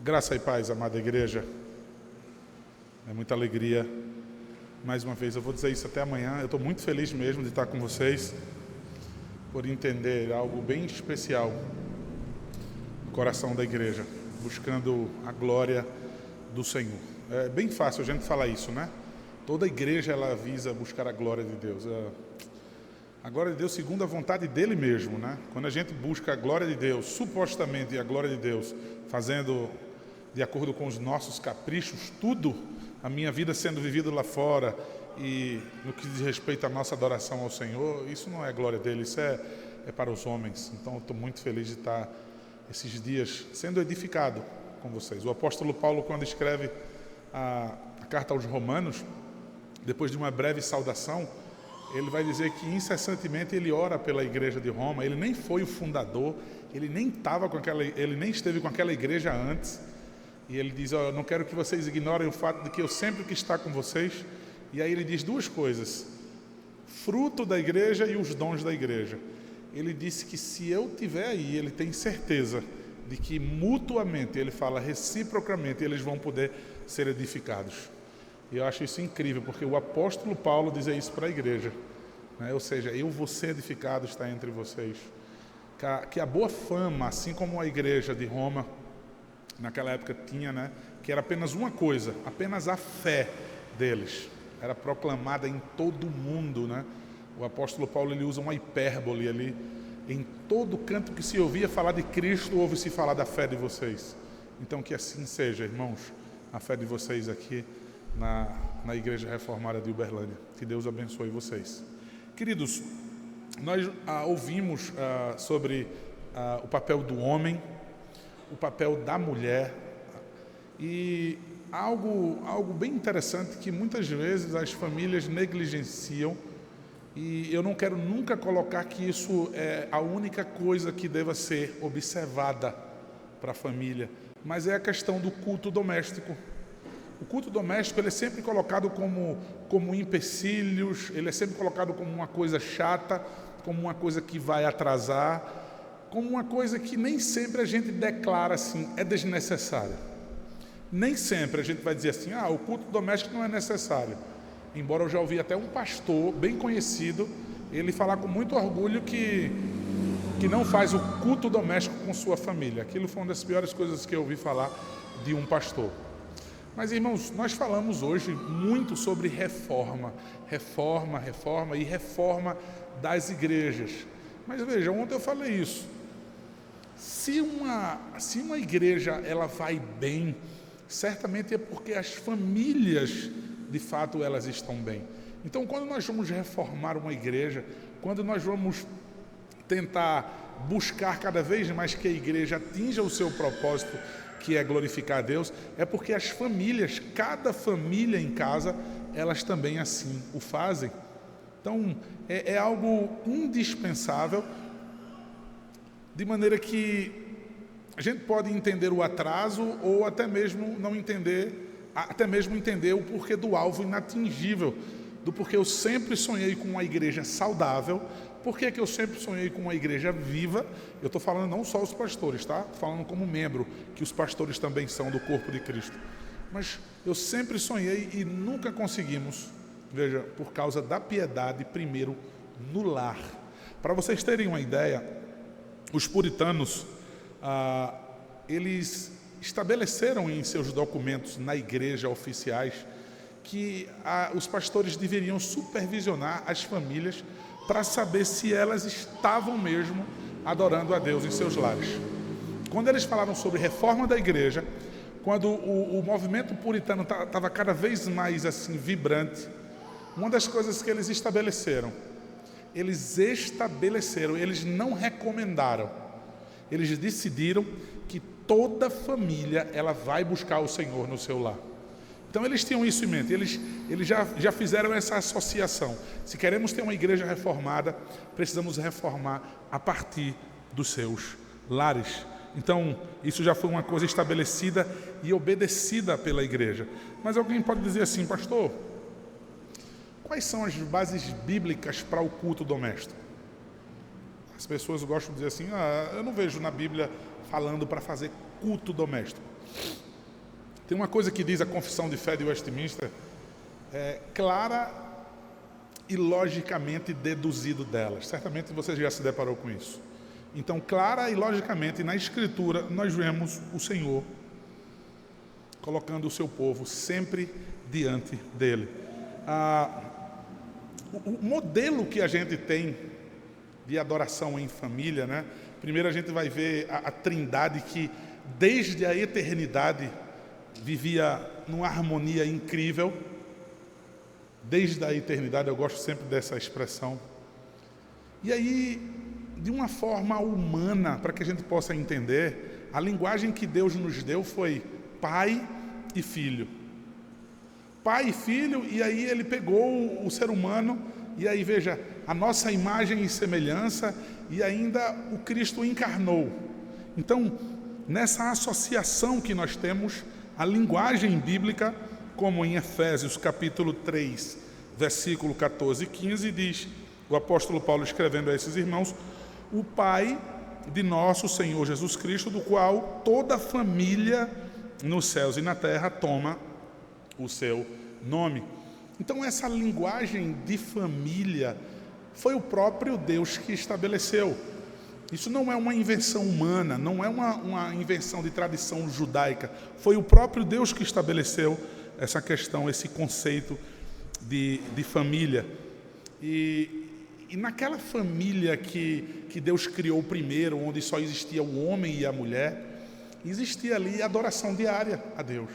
Graça e paz, amada igreja. É muita alegria. Mais uma vez, eu vou dizer isso até amanhã. Eu estou muito feliz mesmo de estar com vocês, por entender algo bem especial no coração da igreja, buscando a glória do Senhor. É bem fácil a gente falar isso, né? Toda igreja, ela visa buscar a glória de Deus. A glória de Deus segundo a vontade dele mesmo, né? Quando a gente busca a glória de Deus, supostamente a glória de Deus, fazendo de acordo com os nossos caprichos, tudo, a minha vida sendo vivida lá fora e no que diz respeito à nossa adoração ao Senhor, isso não é glória dele, isso é para os homens. Então eu estou muito feliz de estar esses dias sendo edificado com vocês. O apóstolo Paulo, quando escreve a carta aos Romanos, depois de uma breve saudação, ele vai dizer que incessantemente ele ora pela igreja de Roma. Ele nem foi o fundador, ele nem esteve com aquela igreja antes. E ele diz: eu não quero que vocês ignorem o fato de que eu sempre quis estar com vocês. E aí ele diz duas coisas: fruto da igreja e os dons da igreja. Ele disse que se eu estiver aí, ele tem certeza de que mutuamente, ele fala reciprocamente, eles vão poder ser edificados. E eu acho isso incrível, porque o apóstolo Paulo diz isso para a igreja, né? Ou seja, eu vou ser edificado, está entre vocês. Que a boa fama, assim como a igreja de Roma naquela época tinha, né, que era apenas uma coisa, apenas a fé deles era proclamada em todo o mundo, né? O apóstolo Paulo, ele usa uma hipérbole ali: em todo canto que se ouvia falar de Cristo, ouve-se falar da fé de vocês. Então que assim seja, irmãos, a fé de vocês aqui na Igreja Reformada de Uberlândia. Que Deus abençoe vocês. Queridos, nós ouvimos sobre o papel do homem, o papel da mulher, e algo bem interessante que muitas vezes as famílias negligenciam, e eu não quero nunca colocar que isso é a única coisa que deva ser observada para a família, mas é a questão do culto doméstico. O culto doméstico, ele é sempre colocado como empecilhos, ele é sempre colocado como uma coisa chata, como uma coisa que vai atrasar, como uma coisa que nem sempre a gente declara assim, é desnecessária. Nem sempre a gente vai dizer assim: o culto doméstico não é necessário. Embora eu já ouvi até um pastor bem conhecido, ele falar com muito orgulho que não faz o culto doméstico com sua família. Aquilo foi uma das piores coisas que eu ouvi falar de um pastor. Mas, irmãos, nós falamos hoje muito sobre reforma e reforma das igrejas. Mas veja, ontem eu falei isso. Se uma igreja ela vai bem, certamente é porque as famílias, de fato, elas estão bem. Então, quando nós vamos reformar uma igreja, quando nós vamos tentar buscar cada vez mais que a igreja atinja o seu propósito, que é glorificar a Deus, é porque as famílias, cada família em casa, elas também assim o fazem. Então, é algo indispensável, de maneira que a gente pode entender o atraso ou até mesmo não entender, até mesmo entender o porquê do alvo inatingível, do porquê eu sempre sonhei com uma igreja saudável. Por que eu sempre sonhei com uma igreja viva? Eu estou falando não só os pastores, tá? Estou falando como membro, que os pastores também são do corpo de Cristo. Mas eu sempre sonhei e nunca conseguimos, veja, por causa da piedade, primeiro no lar. Para vocês terem uma ideia, os puritanos, eles estabeleceram em seus documentos na igreja oficiais que os pastores deveriam supervisionar as famílias para saber se elas estavam mesmo adorando a Deus em seus lares. Quando eles falaram sobre reforma da igreja, quando o movimento puritano estava cada vez mais assim vibrante, uma das coisas que eles estabeleceram, eles não recomendaram, eles decidiram que toda família ela vai buscar o Senhor no seu lar. Então eles tinham isso em mente, eles já fizeram essa associação. Se queremos ter uma igreja reformada, precisamos reformar a partir dos seus lares. Então isso já foi uma coisa estabelecida e obedecida pela igreja. Mas alguém pode dizer assim: pastor, quais são as bases bíblicas para o culto doméstico? As pessoas gostam de dizer assim: eu não vejo na Bíblia falando para fazer culto doméstico. Tem uma coisa que diz a Confissão de Fé de Westminster, clara e logicamente deduzido delas. Certamente você já se deparou com isso. Então, clara e logicamente, na Escritura, nós vemos o Senhor colocando o seu povo sempre diante dele. O modelo que a gente tem de adoração em família, né? Primeiro a gente vai ver a Trindade que desde a eternidade vivia numa harmonia incrível. Desde a eternidade, eu gosto sempre dessa expressão. E aí, de uma forma humana, para que a gente possa entender, a linguagem que Deus nos deu foi pai e filho. Pai e filho, e aí ele pegou o ser humano, e aí veja, a nossa imagem e semelhança, e ainda o Cristo encarnou. Então, nessa associação que nós temos, a linguagem bíblica, como em Efésios capítulo 3, versículo 14 e 15, diz, o apóstolo Paulo escrevendo a esses irmãos, o Pai de nosso Senhor Jesus Cristo, do qual toda a família nos céus e na terra toma o seu nome. Então essa linguagem de família foi o próprio Deus que estabeleceu. Isso não é uma invenção humana, não é uma invenção de tradição judaica. Foi o próprio Deus que estabeleceu essa questão, esse conceito de família. E naquela família que Deus criou primeiro, onde só existia o homem e a mulher, existia ali adoração diária a Deus.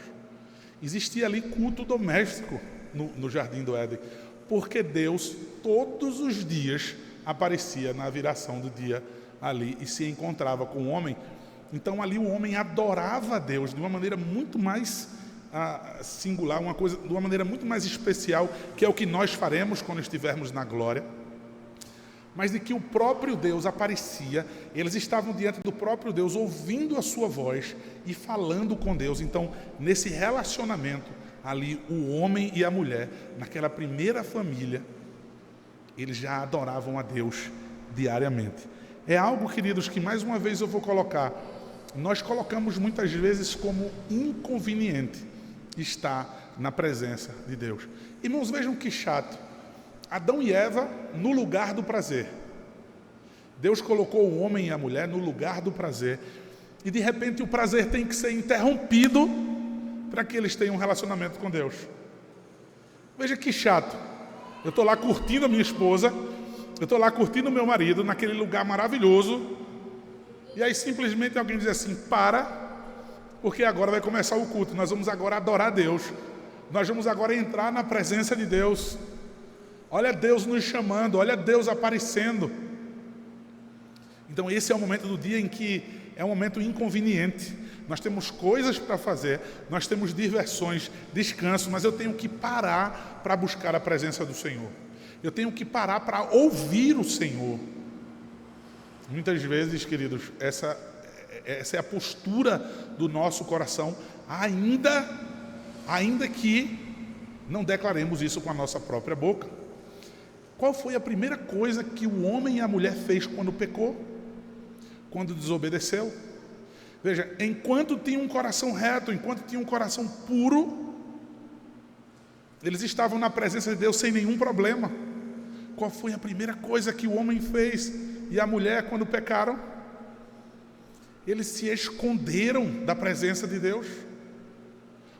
Existia ali culto doméstico no Jardim do Éden, porque Deus todos os dias aparecia na viração do dia ali e se encontrava com o homem. Então ali o homem adorava a Deus de uma maneira muito mais singular, de uma maneira muito mais especial, que é o que nós faremos quando estivermos na glória. Mas de que o próprio Deus aparecia, eles estavam diante do próprio Deus, ouvindo a sua voz e falando com Deus. Então, nesse relacionamento, ali o homem e a mulher, naquela primeira família, eles já adoravam a Deus diariamente. É algo, queridos, que mais uma vez eu vou colocar, nós colocamos muitas vezes como inconveniente estar na presença de Deus. Irmãos, vejam que chato. Adão e Eva no lugar do prazer. Deus colocou o homem e a mulher no lugar do prazer. E de repente o prazer tem que ser interrompido para que eles tenham um relacionamento com Deus. Veja que chato. Eu estou lá curtindo a minha esposa, eu estou lá curtindo o meu marido, naquele lugar maravilhoso. E aí simplesmente alguém diz assim, porque agora vai começar o culto. Nós vamos agora adorar a Deus. Nós vamos agora entrar na presença de Deus. Olha Deus nos chamando, olha Deus aparecendo. Então esse é o momento do dia em que é um momento inconveniente. Nós temos coisas para fazer, nós temos diversões, descanso, mas eu tenho que parar para buscar a presença do Senhor. Eu tenho que parar para ouvir o Senhor. Muitas vezes, queridos, essa é a postura do nosso coração, ainda que não declaremos isso com a nossa própria boca. Qual foi a primeira coisa que o homem e a mulher fez quando pecou? Quando desobedeceu? Veja, enquanto tinha um coração reto, enquanto tinha um coração puro, eles estavam na presença de Deus sem nenhum problema. Qual foi a primeira coisa que o homem fez e a mulher quando pecaram? Eles se esconderam da presença de Deus.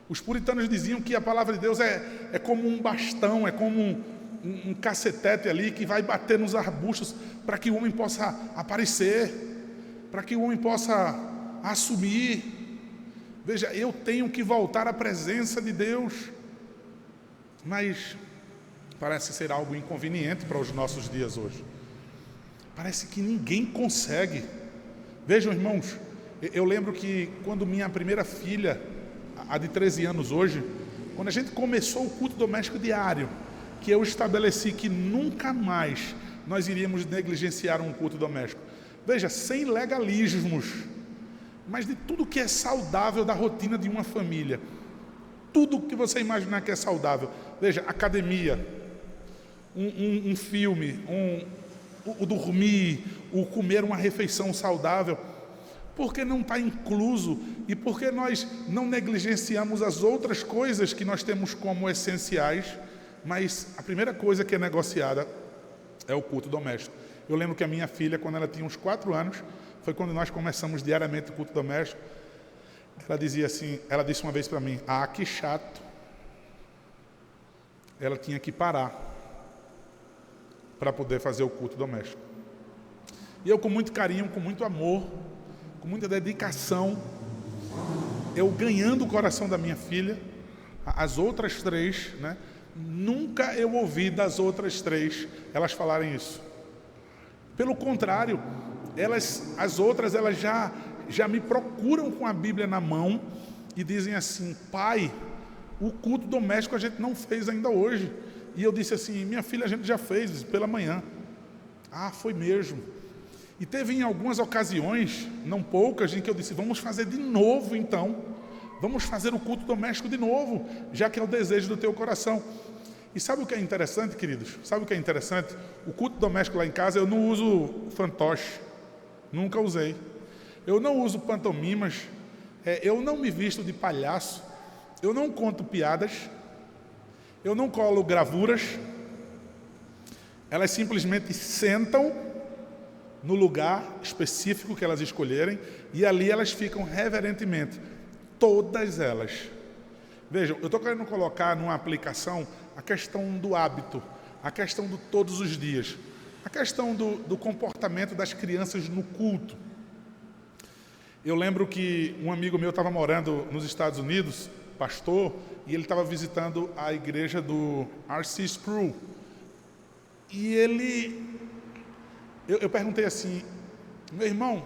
Os puritanos diziam que a palavra de Deus é como um bastão, é como um cacetete ali que vai bater nos arbustos para que o homem possa aparecer, para que o homem possa assumir. Veja, eu tenho que voltar à presença de Deus. Mas parece ser algo inconveniente para os nossos dias hoje. Parece que ninguém consegue. Vejam, irmãos, eu lembro que quando minha primeira filha, a de 13 anos hoje, quando a gente começou o culto doméstico diário, que eu estabeleci que nunca mais nós iríamos negligenciar um culto doméstico. Veja, sem legalismos, mas de tudo que é saudável da rotina de uma família. Tudo que você imaginar que é saudável. Veja, academia, um filme, o dormir, o comer uma refeição saudável. Por que não está incluso? E por que nós não negligenciamos as outras coisas que nós temos como essenciais, mas a primeira coisa que é negociada é o culto doméstico? Eu lembro que a minha filha, quando ela tinha uns 4 anos, foi quando nós começamos diariamente o culto doméstico. Ela dizia assim, ela disse uma vez para mim, que chato. Ela tinha que parar para poder fazer o culto doméstico. E eu, com muito carinho, com muito amor, com muita dedicação, eu ganhando o coração da minha filha, as outras 3, né? Nunca eu ouvi das outras 3 elas falarem isso. Pelo contrário, as outras já me procuram com a Bíblia na mão e dizem assim, pai, o culto doméstico a gente não fez ainda hoje. E eu disse assim, minha filha, a gente já fez pela manhã. Foi mesmo. E teve em algumas ocasiões, não poucas, em que eu disse, vamos fazer de novo então. Vamos fazer o culto doméstico de novo, já que é o desejo do teu coração. E sabe o que é interessante, queridos? Sabe o que é interessante? O culto doméstico lá em casa, eu não uso fantoche. Nunca usei. Eu não uso pantomimas. Eu não me visto de palhaço. Eu não conto piadas. Eu não colo gravuras. Elas simplesmente sentam no lugar específico que elas escolherem e ali elas ficam reverentemente. Todas elas. Vejam, eu estou querendo colocar numa aplicação a questão do hábito, a questão do todos os dias, a questão do comportamento das crianças no culto. Eu lembro que um amigo meu estava morando nos Estados Unidos, pastor, e ele estava visitando a igreja do R.C. Sproul. E eu perguntei assim, meu irmão,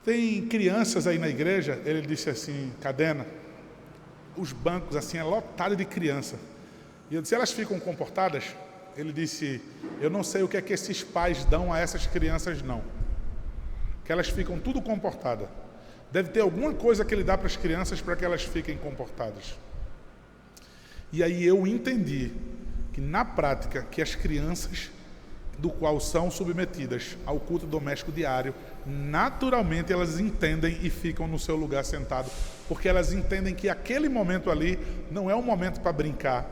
tem crianças aí na igreja? Ele disse assim, Cadena, os bancos assim é lotado de criança. E eu disse, elas ficam comportadas? Ele disse, eu não sei o que é que esses pais dão a essas crianças não. Que elas ficam tudo comportadas. Deve ter alguma coisa que ele dá para as crianças para que elas fiquem comportadas. E aí eu entendi que na prática que as crianças do qual são submetidas ao culto doméstico diário, naturalmente elas entendem e ficam no seu lugar sentado, porque elas entendem que aquele momento ali não é um momento para brincar,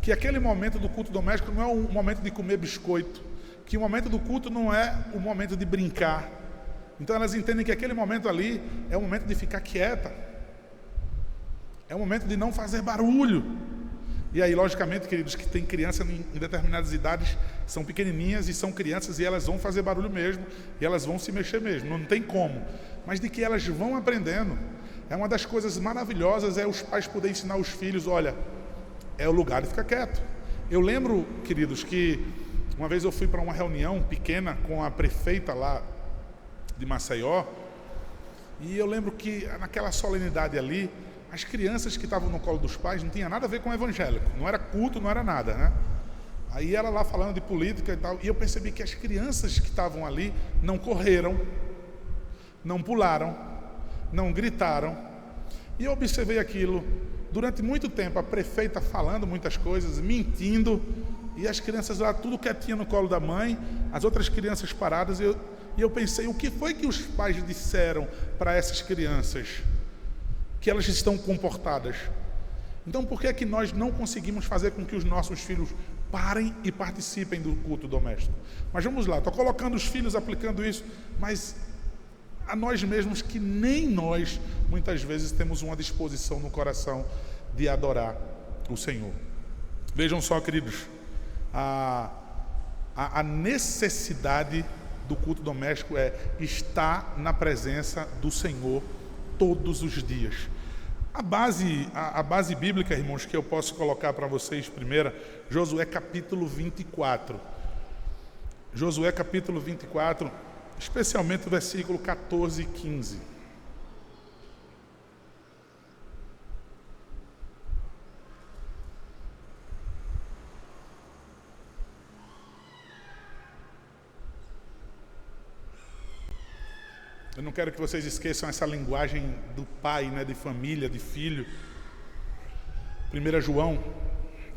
que aquele momento do culto doméstico não é um momento de comer biscoito, que o momento do culto não é o momento de brincar. Então elas entendem que aquele momento ali é o momento de ficar quieta, é o momento de não fazer barulho. E aí, logicamente, queridos, que tem criança em determinadas idades, são pequenininhas e são crianças e elas vão fazer barulho mesmo, e elas vão se mexer mesmo, não tem como. Mas de que elas vão aprendendo. É uma das coisas maravilhosas, é os pais poderem ensinar os filhos, olha, é o lugar de ficar quieto. Eu lembro, queridos, que uma vez eu fui para uma reunião pequena com a prefeita lá de Maceió, e eu lembro que naquela solenidade ali, as crianças que estavam no colo dos pais não tinha nada a ver com o evangélico, não era culto, não era nada, né? Aí ela lá falando de política e tal, e eu percebi que as crianças que estavam ali não correram, não pularam, não gritaram, e eu observei aquilo durante muito tempo, a prefeita falando muitas coisas, mentindo, e as crianças lá tudo quietinho no colo da mãe, as outras crianças paradas, e eu pensei, o que foi que os pais disseram para essas crianças? Que elas estão comportadas. Então, por que é que nós não conseguimos fazer com que os nossos filhos parem e participem do culto doméstico? Mas vamos lá, estou colocando os filhos aplicando isso, mas a nós mesmos que nem nós, muitas vezes, temos uma disposição no coração de adorar o Senhor. Vejam só, queridos, a necessidade do culto doméstico é estar na presença do Senhor todos os dias. A base bíblica, irmãos, que eu posso colocar para vocês primeiro, Josué capítulo 24. Josué capítulo 24, especialmente o versículo 14 e 15. Eu não quero que vocês esqueçam essa linguagem do pai, né, de família, de filho. 1 João,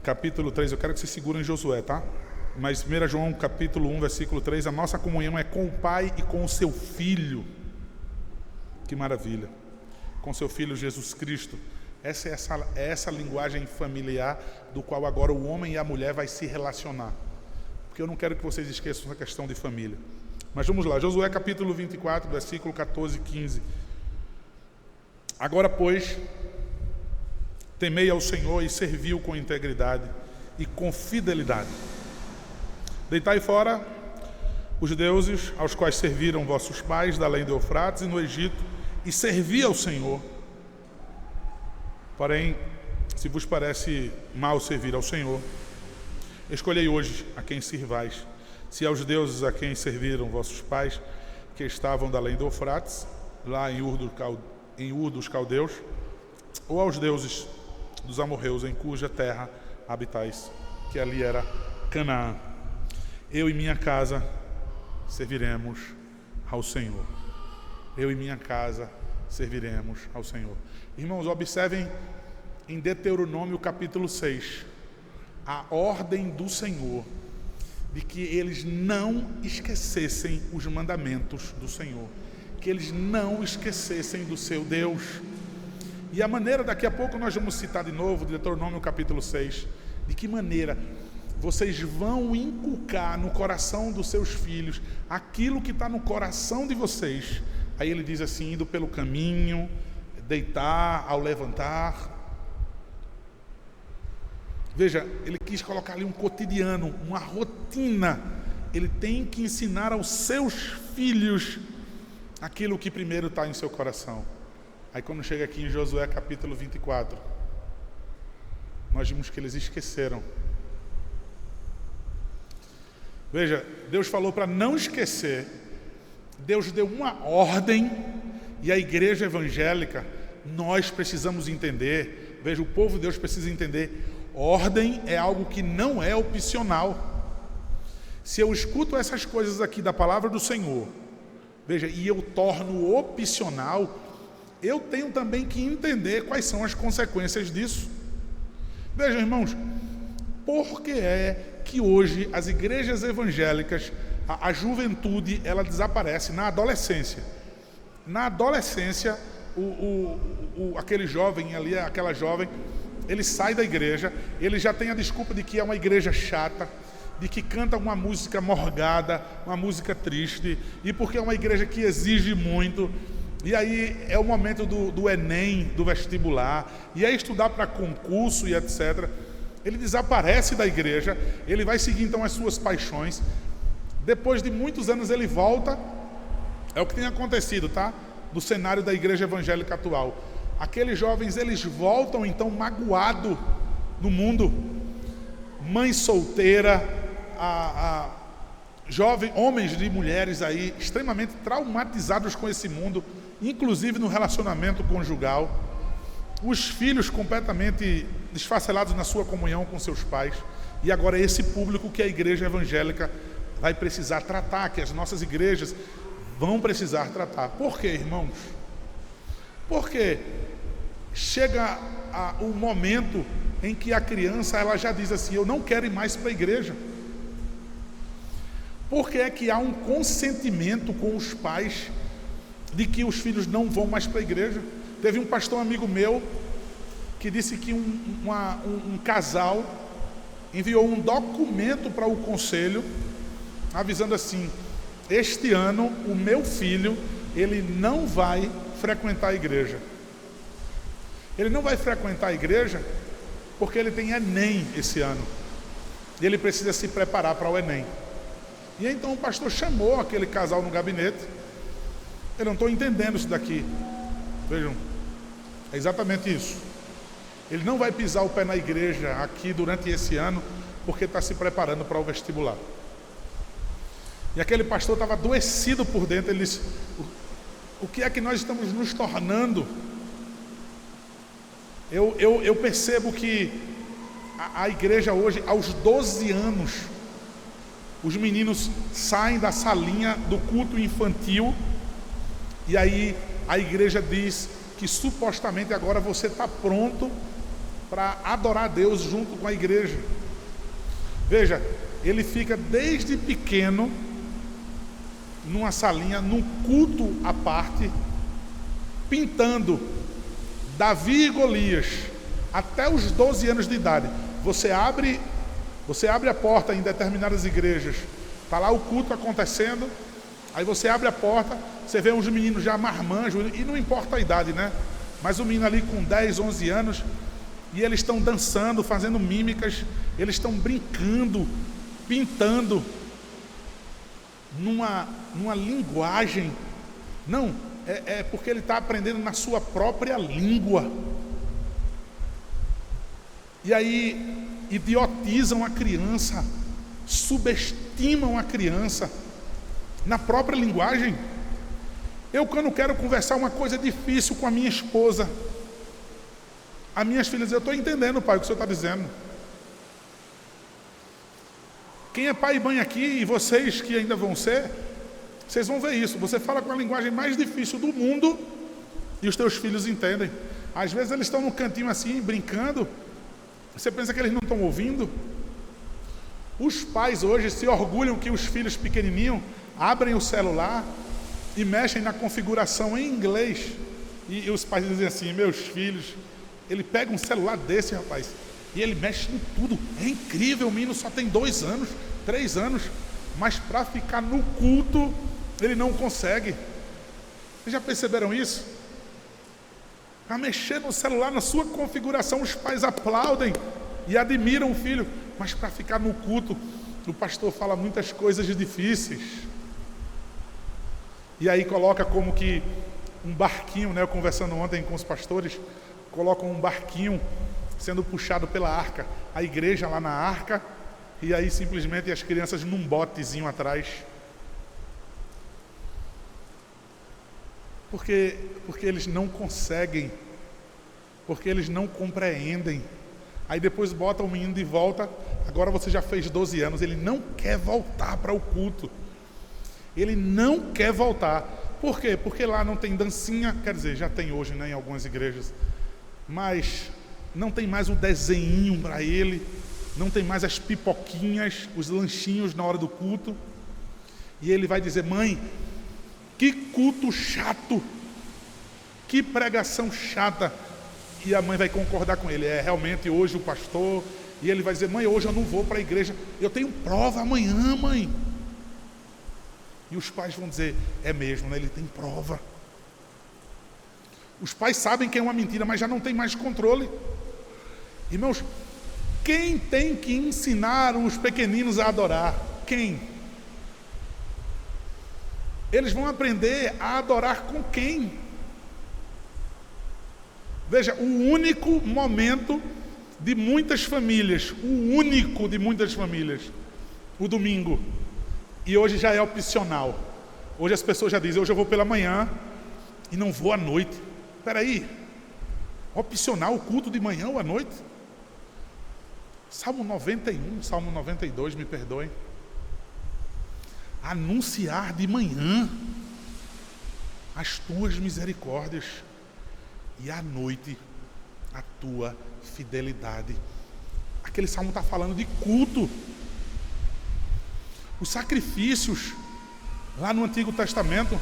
capítulo 3, eu quero que vocês segurem Josué, tá? Mas 1 João capítulo 1, versículo 3, a nossa comunhão é com o Pai e com o seu Filho. Que maravilha! Com seu Filho Jesus Cristo. Essa é essa linguagem familiar do qual agora o homem e a mulher vai se relacionar. Porque eu não quero que vocês esqueçam essa questão de família. Mas vamos lá, Josué capítulo 24, versículo 14 e 15. Agora, pois, temei ao Senhor e servi-o com integridade e com fidelidade. Deitai fora os deuses aos quais serviram vossos pais da além do Eufrates e no Egito, e servi ao Senhor. Porém, se vos parece mal servir ao Senhor, escolhei hoje a quem sirvais, se aos deuses a quem serviram vossos pais, que estavam da além do Eufrates, lá em Ur dos Caldeus, ou aos deuses dos amorreus, em cuja terra habitais, que ali era Canaã. Eu e minha casa serviremos ao Senhor. Eu e minha casa serviremos ao Senhor. Irmãos, observem em Deuteronômio capítulo 6, a ordem do Senhor, de que eles não esquecessem os mandamentos do Senhor, que eles não esquecessem do seu Deus. E a maneira, daqui a pouco nós vamos citar de novo, Deuteronômio capítulo 6, de que maneira vocês vão inculcar no coração dos seus filhos aquilo que está no coração de vocês. Aí ele diz assim, indo pelo caminho, deitar, ao levantar. Veja, ele quis colocar ali um cotidiano, uma rotina. Ele tem que ensinar aos seus filhos aquilo que primeiro está em seu coração. Aí quando chega aqui em Josué capítulo 24, nós vimos que eles esqueceram. Veja, Deus falou para não esquecer. Deus deu uma ordem, e a igreja evangélica, nós precisamos entender, veja, o povo de Deus precisa entender, ordem é algo que não é opcional. Se eu escuto essas coisas aqui da palavra do Senhor, veja, e eu torno opcional, eu tenho também que entender quais são as consequências disso. Veja, irmãos, por que é que hoje as igrejas evangélicas, a juventude, ela desaparece na adolescência? Na adolescência, aquele jovem ali, aquela jovem, ele sai da igreja, ele já tem a desculpa de que é uma igreja chata, de que canta uma música morgada, uma música triste, e porque é uma igreja que exige muito, e aí é o momento do Enem, do vestibular, e é estudar para concurso e etc. Ele desaparece da igreja, ele vai seguir então as suas paixões. Depois de muitos anos ele volta. É o que tem acontecido, tá? No cenário da igreja evangélica atual. Aqueles jovens, eles voltam então magoado no mundo. Mãe solteira, homens e mulheres aí extremamente traumatizados com esse mundo, inclusive no relacionamento conjugal. Os filhos completamente desfacelados na sua comunhão com seus pais. E agora esse público que a igreja evangélica vai precisar tratar, que as nossas igrejas vão precisar tratar. Por quê, irmãos? Porque chega o momento em que a criança, ela já diz assim, eu não quero ir mais para a igreja. Porque é que há um consentimento com os pais de que os filhos não vão mais para a igreja. Teve um pastor amigo meu que disse que um casal enviou um documento para o conselho avisando assim, este ano o meu filho, ele não vai frequentar a igreja. Ele não vai frequentar a igreja porque ele tem Enem esse ano. E ele precisa se preparar para o Enem. E então o pastor chamou aquele casal no gabinete. Eu não estou entendendo isso daqui. Vejam, é exatamente isso. Ele não vai pisar o pé na igreja aqui durante esse ano porque está se preparando para o vestibular. E aquele pastor estava adoecido por dentro. Ele disse, o que é que nós estamos nos tornando? Eu percebo que a igreja hoje, aos 12 anos, os meninos saem da salinha do culto infantil, e aí a igreja diz que supostamente agora você está pronto para adorar a Deus junto com a igreja. Veja, ele fica desde pequeno numa salinha, num culto à parte, pintando Davi e Golias, até os 12 anos de idade. Você abre a porta em determinadas igrejas, está lá o culto acontecendo, aí você abre a porta, você vê uns meninos já marmanjos, e não importa a idade, né? Mas o menino ali com 10, 11 anos, e eles estão dançando, fazendo mímicas, eles estão brincando, pintando, numa linguagem. Não, é porque ele está aprendendo na sua própria língua. E aí idiotizam a criança, subestimam a criança na própria linguagem. Eu, quando quero conversar uma coisa difícil com a minha esposa, as minhas filhas dizem: eu estou entendendo, pai, o que o senhor está dizendo. Quem é pai e mãe aqui, e vocês que ainda vão ser, vocês vão ver isso. Você fala com a linguagem mais difícil do mundo e os teus filhos entendem. Às vezes eles estão num cantinho assim, brincando, você pensa que eles não estão ouvindo. Os pais hoje se orgulham que os filhos pequenininhos abrem o celular e mexem na configuração em inglês. E os pais dizem assim: meus filhos, ele pega um celular desse, rapaz, e ele mexe em tudo. É incrível, o menino só tem 2 anos, 3 anos, mas para ficar no culto, ele não consegue. Vocês já perceberam isso? Para mexer no celular, na sua configuração, os pais aplaudem e admiram o filho, mas para ficar no culto, o pastor fala muitas coisas difíceis. E aí coloca como que um barquinho, né? Eu conversando ontem com os pastores, colocam um barquinho sendo puxado pela arca, a igreja lá na arca, e aí simplesmente as crianças num botezinho atrás. Porque eles não conseguem, porque eles não compreendem. Aí depois bota o menino de volta. Agora você já fez 12 anos, ele não quer voltar para o culto. Ele não quer voltar. Por quê? Porque lá não tem dancinha, quer dizer, já tem hoje, né, em algumas igrejas, mas não tem mais o desenhinho para ele, não tem mais as pipoquinhas, os lanchinhos na hora do culto. E ele vai dizer: mãe, que culto chato, que pregação chata. E a mãe vai concordar com ele: realmente hoje o pastor. E ele vai dizer: mãe, hoje eu não vou para a igreja, eu tenho prova amanhã, mãe. E os pais vão dizer: é mesmo, né? Ele tem prova. Os pais sabem que é uma mentira, mas já não tem mais controle. Irmãos, quem tem que ensinar os pequeninos a adorar? Quem? Eles vão aprender a adorar com quem? Veja, o único momento de muitas famílias, o domingo, e hoje já é opcional. Hoje as pessoas já dizem: hoje eu vou pela manhã e não vou à noite. Espera aí, opcional o culto de manhã ou à noite? Salmo 91, Salmo 92, me perdoem. Anunciar de manhã as tuas misericórdias e à noite a tua fidelidade. Aquele salmo está falando de culto. Os sacrifícios lá no Antigo Testamento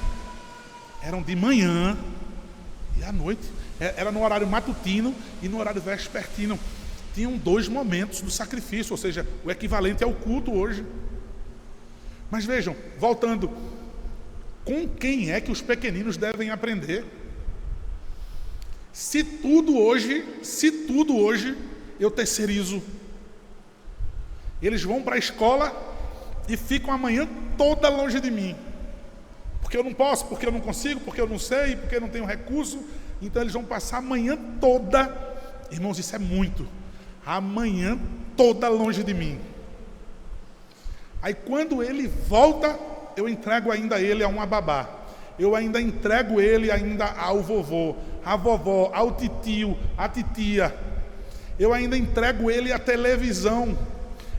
eram de manhã e à noite. Era no horário matutino e no horário vespertino. Tinham 2 momentos do sacrifício, ou seja, o equivalente ao culto hoje. Mas vejam, voltando, com quem é que os pequeninos devem aprender? Se tudo hoje eu terceirizo, eles vão para a escola e ficam a manhã toda longe de mim, porque eu não posso, porque eu não consigo, porque eu não sei, porque eu não tenho recurso. Então eles vão passar a manhã toda, irmãos, isso é muito, a manhã toda longe de mim. Aí quando ele volta, eu entrego ainda ele a uma babá, eu ainda entrego ele ainda ao vovô, à vovó, ao titio, à titia, eu ainda entrego ele à televisão,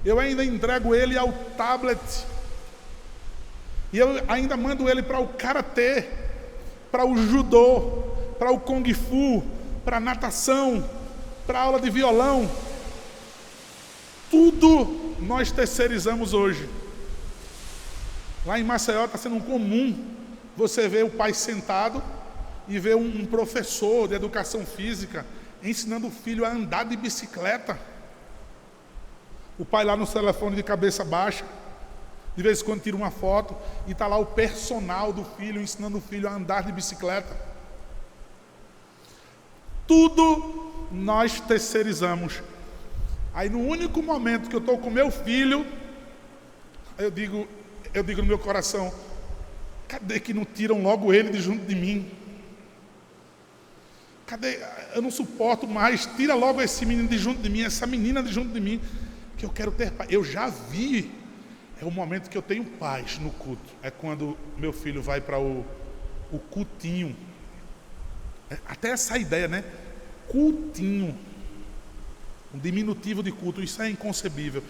eu ainda entrego ele ao tablet, e eu ainda mando ele para o karatê, para o judô, para o kung fu, para a natação, para a aula de violão. Tudo nós terceirizamos hoje. Lá em Maceió está sendo comum você ver o pai sentado e ver um professor de educação física ensinando o filho a andar de bicicleta. O pai lá no telefone de cabeça baixa, de vez em quando tira uma foto e está lá o personal do filho ensinando o filho a andar de bicicleta. Tudo nós terceirizamos. Aí no único momento que eu estou com meu filho, eu digo no meu coração, cadê que não tiram logo ele de junto de mim? Cadê? Eu não suporto mais, tira logo esse menino de junto de mim, essa menina de junto de mim, que eu quero ter paz. Eu já vi, é o momento que eu tenho paz no culto, é quando meu filho vai para o cultinho. Até essa ideia, né? Cultinho, um diminutivo de culto, isso é inconcebível.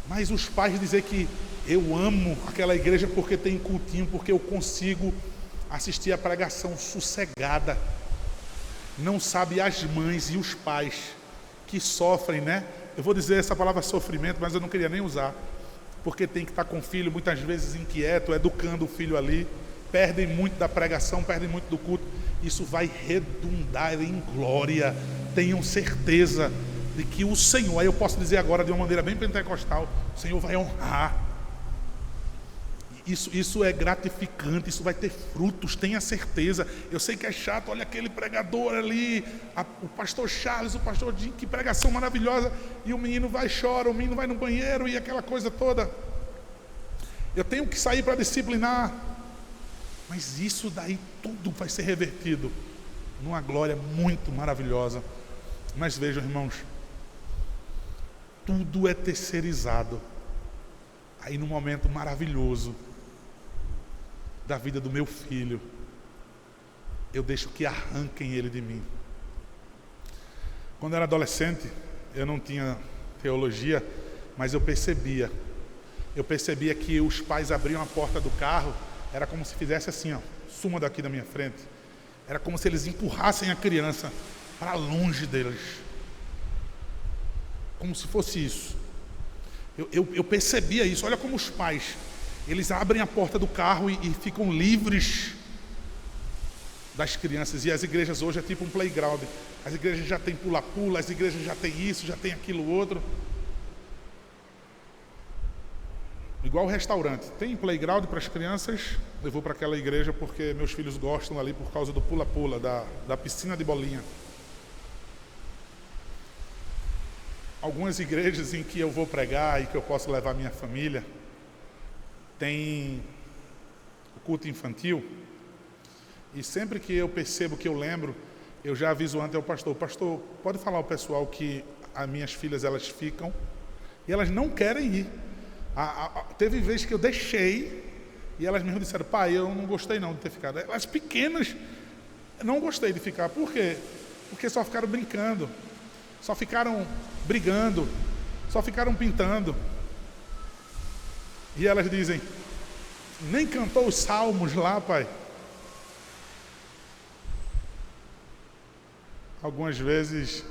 Mas os pais dizer que eu amo aquela igreja porque tem cultinho, porque eu consigo assistir a pregação sossegada. Não sabe as mães e os pais que sofrem, né? Eu vou dizer essa palavra sofrimento, mas eu não queria nem usar, porque tem que estar com o filho muitas vezes inquieto, educando o filho ali, perdem muito da pregação, perdem muito do culto. Isso vai redundar em glória. Tenham certeza de que o Senhor, aí eu posso dizer agora de uma maneira bem pentecostal, o Senhor vai honrar. Isso é gratificante, isso vai ter frutos, tenha certeza. Eu sei que é chato, olha aquele pregador ali, o pastor Charles, o pastor Jim, que pregação maravilhosa, e o menino vai e chora, o menino vai no banheiro e aquela coisa toda. Eu tenho que sair para disciplinar, mas isso daí tudo vai ser revertido numa glória muito maravilhosa. Mas vejam, irmãos, tudo é terceirizado. Aí no momento maravilhoso da vida do meu filho, eu deixo que arranquem ele de mim. Quando eu era adolescente, eu não tinha teologia, mas eu percebia que os pais abriam a porta do carro, era como se fizesse assim, ó, suma daqui da minha frente. Era como se eles empurrassem a criança para longe deles, como se fosse isso. Eu percebia isso. Olha como os pais, eles abrem a porta do carro e ficam livres das crianças. E as igrejas hoje é tipo um playground. As igrejas já tem pula-pula, as igrejas já tem isso, já tem aquilo outro. Igual restaurante, tem playground para as crianças. Eu vou para aquela igreja porque meus filhos gostam ali por causa do pula-pula, da piscina de bolinha. Algumas igrejas em que eu vou pregar e que eu posso levar minha família, tem o culto infantil, e sempre que eu percebo, que eu lembro, eu já aviso antes ao pastor: pastor, pode falar ao pessoal que as minhas filhas, elas ficam, e elas não querem ir. Teve vezes que eu deixei, e elas mesmo disseram: pai, eu não gostei não de ter ficado. As pequenas, não gostei de ficar. Por quê? Porque só ficaram brincando, só ficaram brigando, só ficaram pintando. E elas dizem: nem cantou os salmos lá, pai. Algumas vezes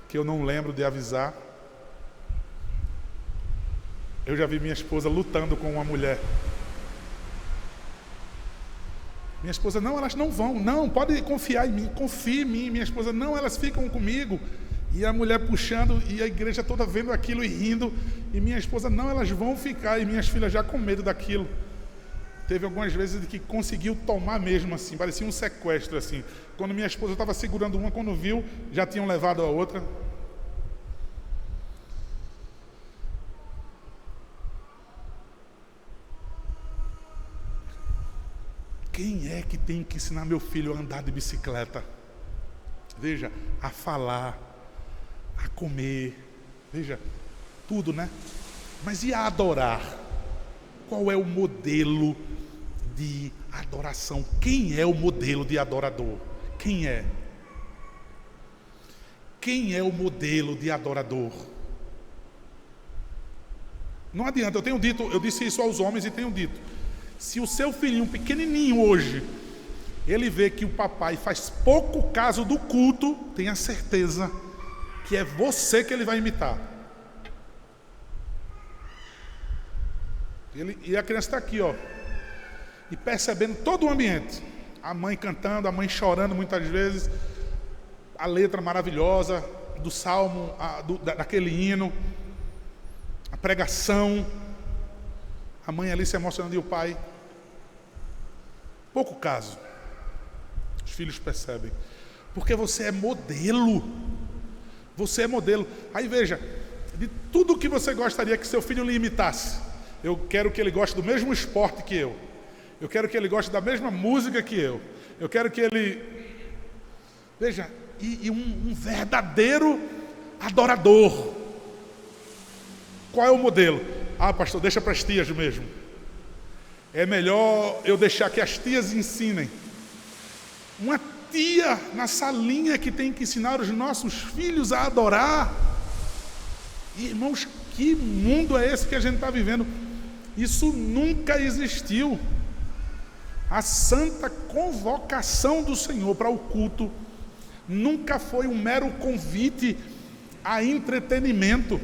que eu não lembro de avisar, eu já vi minha esposa lutando com uma mulher. Minha esposa: não, elas não vão, não, pode confiar em mim, confie em mim. Minha esposa: não, elas ficam comigo. E a mulher puxando, e a igreja toda vendo aquilo e rindo, e minha esposa: não, elas vão ficar. E minhas filhas já com medo daquilo. Teve algumas vezes que conseguiu tomar mesmo assim, parecia um sequestro assim. Quando minha esposa estava segurando uma, quando viu, já tinham levado a outra. Quem é que tem que ensinar meu filho a andar de bicicleta? Veja, a falar, a comer, veja, tudo, né? Mas e a adorar? Qual é o modelo de adoração? Quem é o modelo de adorador? Quem é? Quem é o modelo de adorador? Não adianta, eu disse isso aos homens e tenho dito: se o seu filhinho pequenininho hoje, ele vê que o papai faz pouco caso do culto, tenha certeza que é você que ele vai imitar. E a criança está aqui, ó, e percebendo todo o ambiente. A mãe cantando, a mãe chorando muitas vezes, a letra maravilhosa do salmo, daquele hino, a pregação, a mãe ali se emocionando e o pai. Pouco caso. Os filhos percebem. Porque você é modelo. Você é modelo. Aí veja, de tudo que você gostaria que seu filho lhe imitasse, eu quero que ele goste do mesmo esporte que eu. Eu quero que ele goste da mesma música que eu. Eu quero que ele... Veja, e um verdadeiro adorador. Qual é o modelo? Ah, pastor, deixa para as tias mesmo. É melhor eu deixar que as tias ensinem. Uma tia na salinha que tem que ensinar os nossos filhos a adorar. Irmãos, que mundo é esse que a gente está vivendo? Isso nunca existiu. A santa convocação do Senhor para o culto nunca foi um mero convite a entretenimento.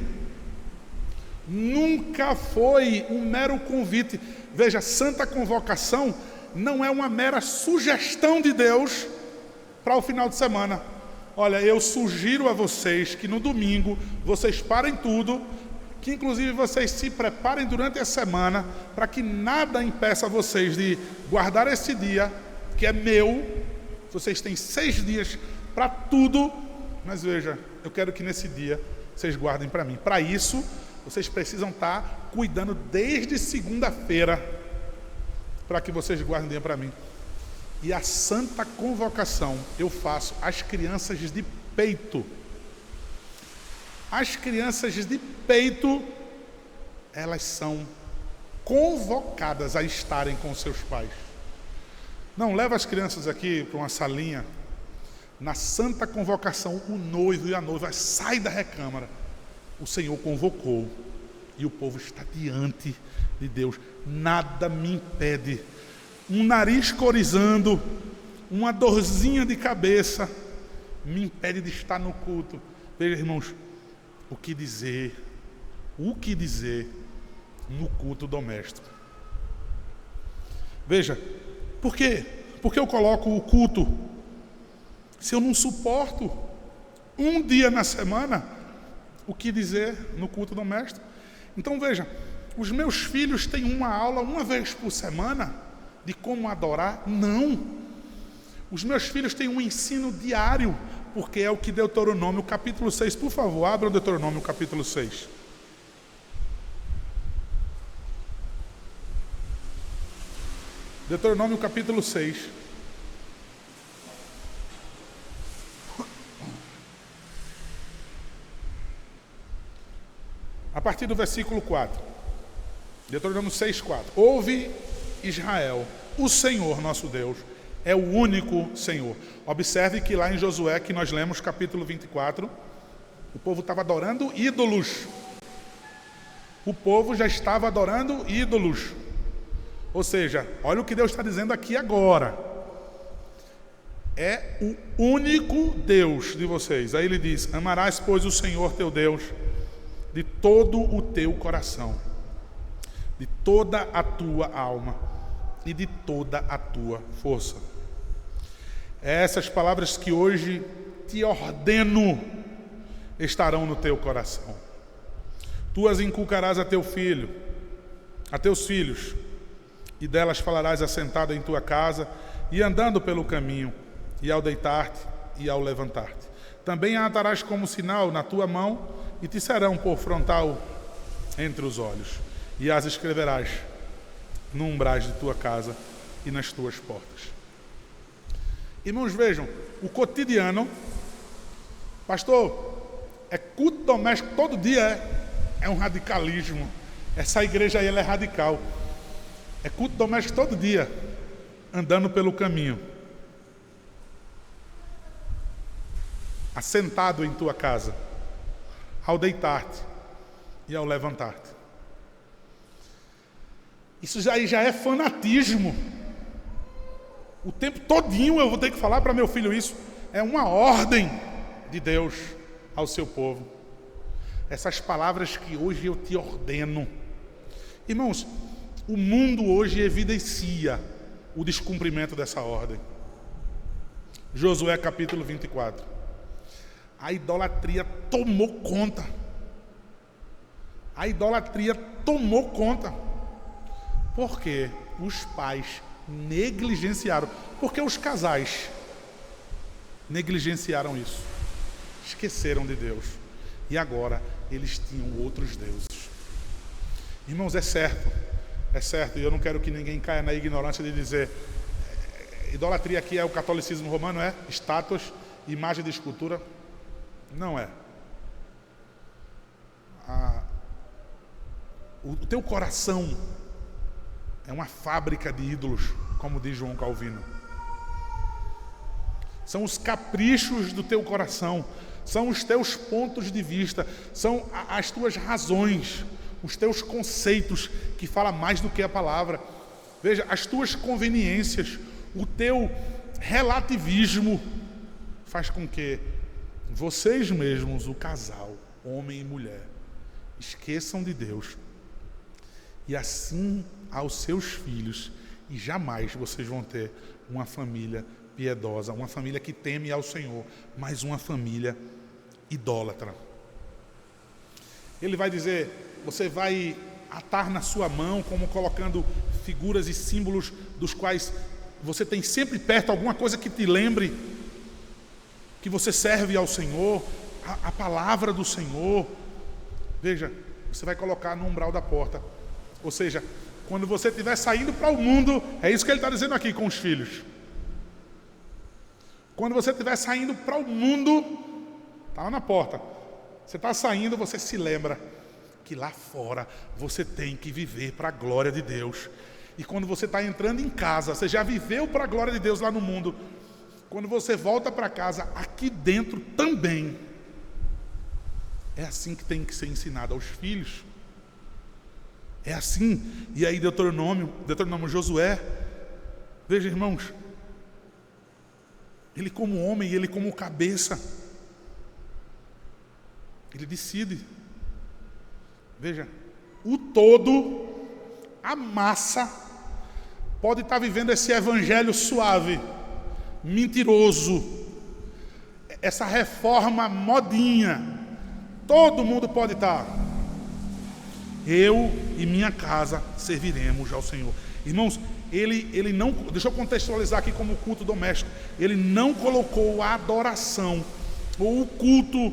Nunca foi um mero convite. Veja, santa convocação não é uma mera sugestão de Deus para o final de semana. Olha, eu sugiro a vocês que no domingo vocês parem tudo, que inclusive vocês se preparem durante a semana para que nada impeça vocês de guardar esse dia, que é meu. Vocês têm 6 dias para tudo, mas veja, eu quero que nesse dia vocês guardem para mim. Para isso, vocês precisam estar cuidando desde segunda-feira, para que vocês guardem dia para mim. E a santa convocação eu faço às crianças de peito. As crianças de peito, elas são convocadas a estarem com seus pais. Não, leva as crianças aqui para uma salinha. Na santa convocação, o noivo e a noiva saem da recâmara. O Senhor convocou e o povo está diante de Deus. Nada me impede. Um nariz corizando, uma dorzinha de cabeça, me impede de estar no culto. Veja, irmãos, o que dizer no culto doméstico. Veja, por quê? Porque eu coloco o culto. Se eu não suporto um dia na semana, o que dizer no culto doméstico? Então veja, os meus filhos têm uma aula uma vez por semana de como adorar? Não. Os meus filhos têm um ensino diário, porque é o que Deuteronômio capítulo 6, por favor, abra o Deuteronômio capítulo 6. Deuteronômio capítulo 6. A partir do versículo 4. Deuteronômio 6, 4. Ouve, Israel, o Senhor nosso Deus é o único Senhor. Observe que lá em Josué, que nós lemos capítulo 24, o povo estava adorando ídolos. O povo já estava adorando ídolos. Ou seja, olha o que Deus está dizendo aqui agora. É o único Deus de vocês. Aí ele diz: amarás, pois, o Senhor teu Deus de todo o teu coração, de toda a tua alma e de toda a tua força. Essas palavras que hoje te ordeno estarão no teu coração. Tu as inculcarás a teu filho, a teus filhos, e delas falarás assentado em tua casa e andando pelo caminho, e ao deitar-te e ao levantar-te. Também a atarás como sinal na tua mão e te serão por frontal entre os olhos, e as escreverás no umbrais de tua casa e nas tuas portas. Irmãos, vejam, o cotidiano, pastor, é culto doméstico todo dia, é um radicalismo. Essa igreja aí ela é radical. É culto doméstico todo dia, andando pelo caminho, assentado em tua casa, ao deitar-te e ao levantar-te. Isso já é fanatismo. O tempo todinho eu vou ter que falar para meu filho isso. É uma ordem de Deus ao seu povo. Essas palavras que hoje eu te ordeno. Irmãos, O mundo hoje evidencia o descumprimento dessa ordem. Josué capítulo 24. A idolatria tomou conta. A idolatria tomou conta. Por quê? Os pais negligenciaram. Porque os casais negligenciaram isso. Esqueceram de Deus. E agora eles tinham outros deuses. Irmãos, é certo, e eu não quero que ninguém caia na ignorância de dizer idolatria aqui é o catolicismo romano, é? Estátuas, imagem de escultura. Não é. O teu coração é uma fábrica de ídolos, como diz João Calvino. São os caprichos do teu coração, são os teus pontos de vista, são as tuas razões, os teus conceitos, que falam mais do que a palavra. Veja, as tuas conveniências, o teu relativismo faz com que vocês mesmos, o casal, homem e mulher, esqueçam de Deus e assim aos seus filhos, e jamais vocês vão ter uma família piedosa, uma família que teme ao Senhor, mas uma família idólatra. Ele vai dizer, você vai atar na sua mão, como colocando figuras e símbolos dos quais você tem sempre perto alguma coisa que te lembre que você serve ao Senhor, a palavra do Senhor. Veja, você vai colocar no umbral da porta. Ou seja, quando você estiver saindo para o mundo, é isso que ele está dizendo aqui com os filhos. Quando você estiver saindo para o mundo, está lá na porta. Você está saindo, você se lembra que lá fora você tem que viver para a glória de Deus. E quando você está entrando em casa, você já viveu para a glória de Deus lá no mundo. Quando você volta para casa, aqui dentro também. É assim que tem que ser ensinado aos filhos. É assim. E aí Deuteronômio Josué. Veja, irmãos, ele como homem, ele como cabeça, ele decide. Veja, o todo, a massa, pode estar vivendo esse evangelho suave, mentiroso, essa reforma modinha. Todo mundo pode estar. Eu e minha casa serviremos ao Senhor. Irmãos, ele não, deixa eu contextualizar aqui como culto doméstico. Ele não colocou a adoração ou o culto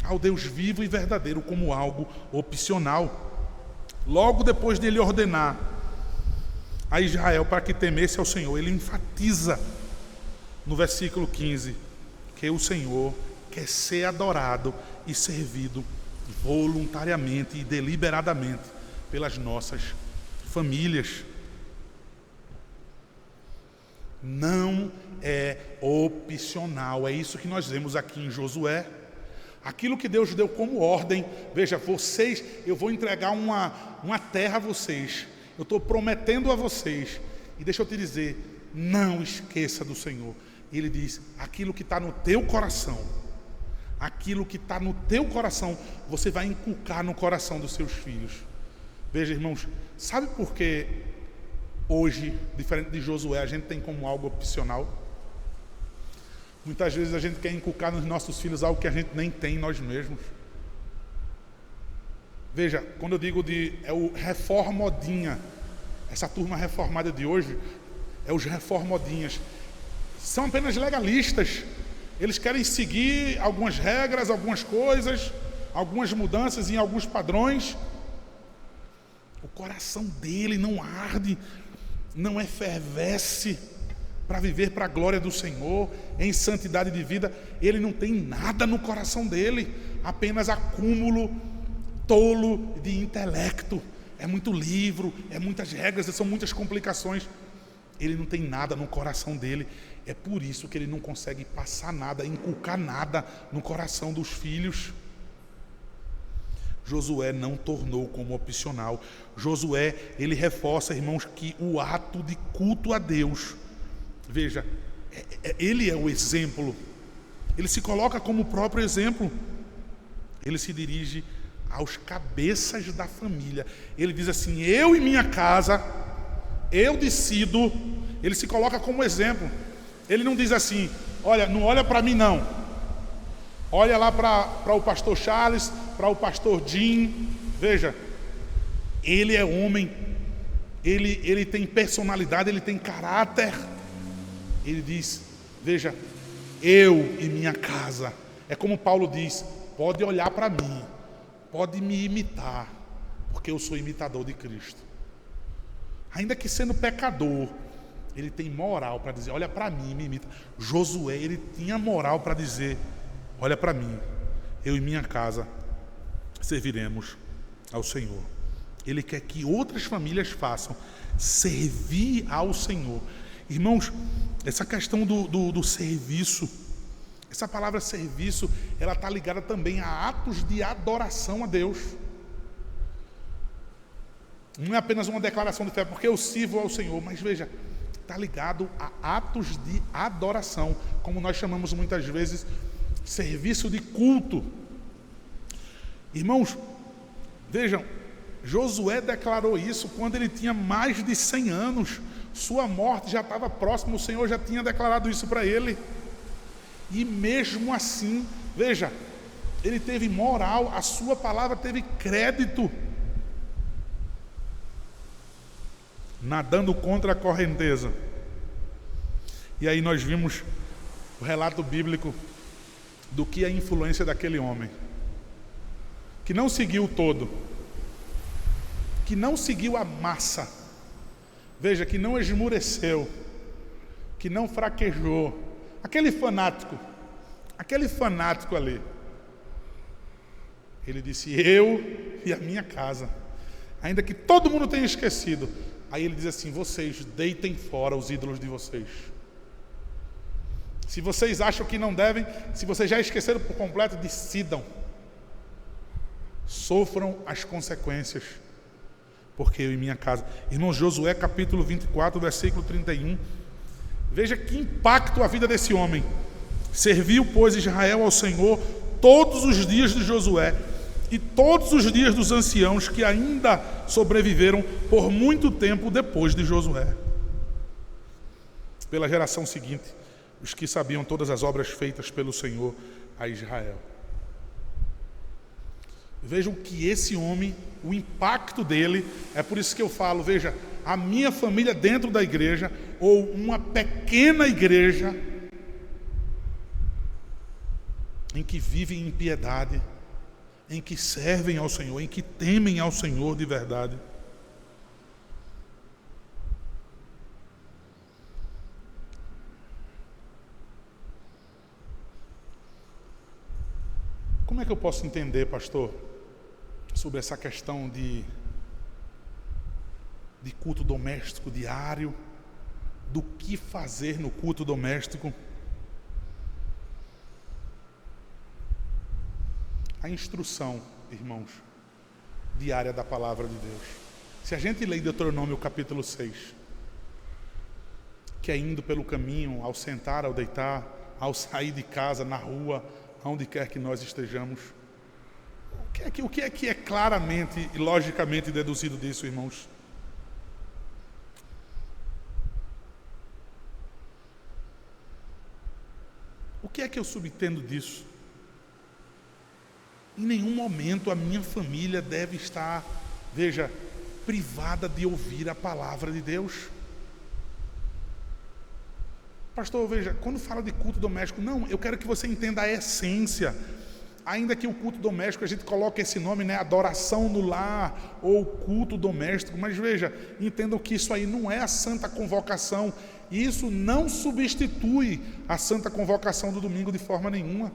ao Deus vivo e verdadeiro como algo opcional. Logo depois dele ordenar a Israel para que temesse ao Senhor, ele enfatiza no versículo 15 que o Senhor quer ser adorado e servido voluntariamente e deliberadamente pelas nossas famílias. Não é opcional. É isso que nós vemos aqui em Josué. Aquilo que Deus deu como ordem. Veja, vocês, eu vou entregar uma terra a vocês. Eu estou prometendo a vocês. E deixa eu te dizer, não esqueça do Senhor. Ele diz, aquilo que está no teu coração, aquilo que está no teu coração, você vai inculcar no coração dos seus filhos. Veja, irmãos, sabe por que hoje, diferente de Josué, a gente tem como algo opcional? Muitas vezes a gente quer inculcar nos nossos filhos algo que a gente nem tem em nós mesmos. Veja, quando eu digo é o reformodinha, essa turma reformada de hoje, é os reformodinhas. São apenas legalistas. Eles querem seguir algumas regras, algumas coisas, algumas mudanças em alguns padrões. O coração dele não arde, não efervesce para viver para a glória do Senhor, em santidade de vida. Ele não tem nada no coração dele, apenas acúmulo tolo de intelecto. É muito livro, é muitas regras, são muitas complicações. Ele não tem nada no coração dele. É por isso que ele não consegue passar nada, inculcar nada no coração dos filhos. Josué não tornou como opcional. Josué, ele reforça, irmãos, que o ato de culto a Deus, veja, ele é o exemplo. Ele se coloca como o próprio exemplo. Ele se dirige aos cabeças da família. Ele diz assim: eu e minha casa, eu decido. Ele se coloca como exemplo. Ele não diz assim: olha, não olha para mim não, olha lá para o pastor Charles, para o pastor Jim. Veja, ele é homem, ele tem personalidade, ele tem caráter. Ele diz: veja, eu e minha casa. É como Paulo diz: pode olhar para mim, pode me imitar, porque eu sou imitador de Cristo. Ainda que sendo pecador, ele tem moral para dizer: olha para mim, me imita. Josué, ele tinha moral para dizer: olha para mim, eu e minha casa serviremos ao Senhor. Ele quer que outras famílias façam, servir ao Senhor. Irmãos, essa questão do serviço, essa palavra serviço, ela está ligada também a atos de adoração a Deus. Não é apenas uma declaração de fé, porque eu sirvo ao Senhor, mas veja, está ligado a atos de adoração, como nós chamamos muitas vezes, serviço de culto. Irmãos, vejam, Josué declarou isso quando ele tinha mais de 100 anos, sua morte já estava próxima, o Senhor já tinha declarado isso para ele, e mesmo assim, veja, ele teve moral, a sua palavra teve crédito, nadando contra a correnteza. E aí nós vimos o relato bíblico do que é a influência daquele homem, que não seguiu o todo, que não seguiu a massa, veja, que não esmureceu, que não fraquejou. Aquele fanático ali, ele disse: eu e a minha casa, ainda que todo mundo tenha esquecido. Aí ele diz assim: vocês deitem fora os ídolos de vocês. Se vocês acham que não devem, se vocês já esqueceram por completo, decidam, sofram as consequências, porque eu e minha casa. Irmãos, Josué capítulo 24, versículo 31. Veja que impacto a vida desse homem. Serviu, pois, Israel ao Senhor todos os dias de Josué e todos os dias dos anciãos que ainda sobreviveram por muito tempo depois de Josué. Pela geração seguinte, os que sabiam todas as obras feitas pelo Senhor a Israel. Vejam que esse homem, o impacto dele, é por isso que eu falo, veja, a minha família dentro da igreja, ou uma pequena igreja, em que vivem em piedade, em que servem ao Senhor, em que temem ao Senhor de verdade. Como é que eu posso entender, pastor, sobre essa questão de culto doméstico diário, do que fazer no culto doméstico? A instrução, irmãos, diária da palavra de Deus. Se a gente lê Deuteronômio capítulo 6, que é indo pelo caminho, ao sentar, ao deitar, ao sair de casa, na rua, aonde quer que nós estejamos, o que é que é claramente e logicamente deduzido disso, irmãos? O que é que eu subentendo disso? Em nenhum momento a minha família deve estar, veja, privada de ouvir a palavra de Deus. Pastor, veja, quando fala de culto doméstico, não, eu quero que você entenda a essência. Ainda que o culto doméstico, a gente coloque esse nome, né, adoração no lar, ou culto doméstico, mas veja, entendam que isso aí não é a santa convocação, e isso não substitui a santa convocação do domingo de forma nenhuma.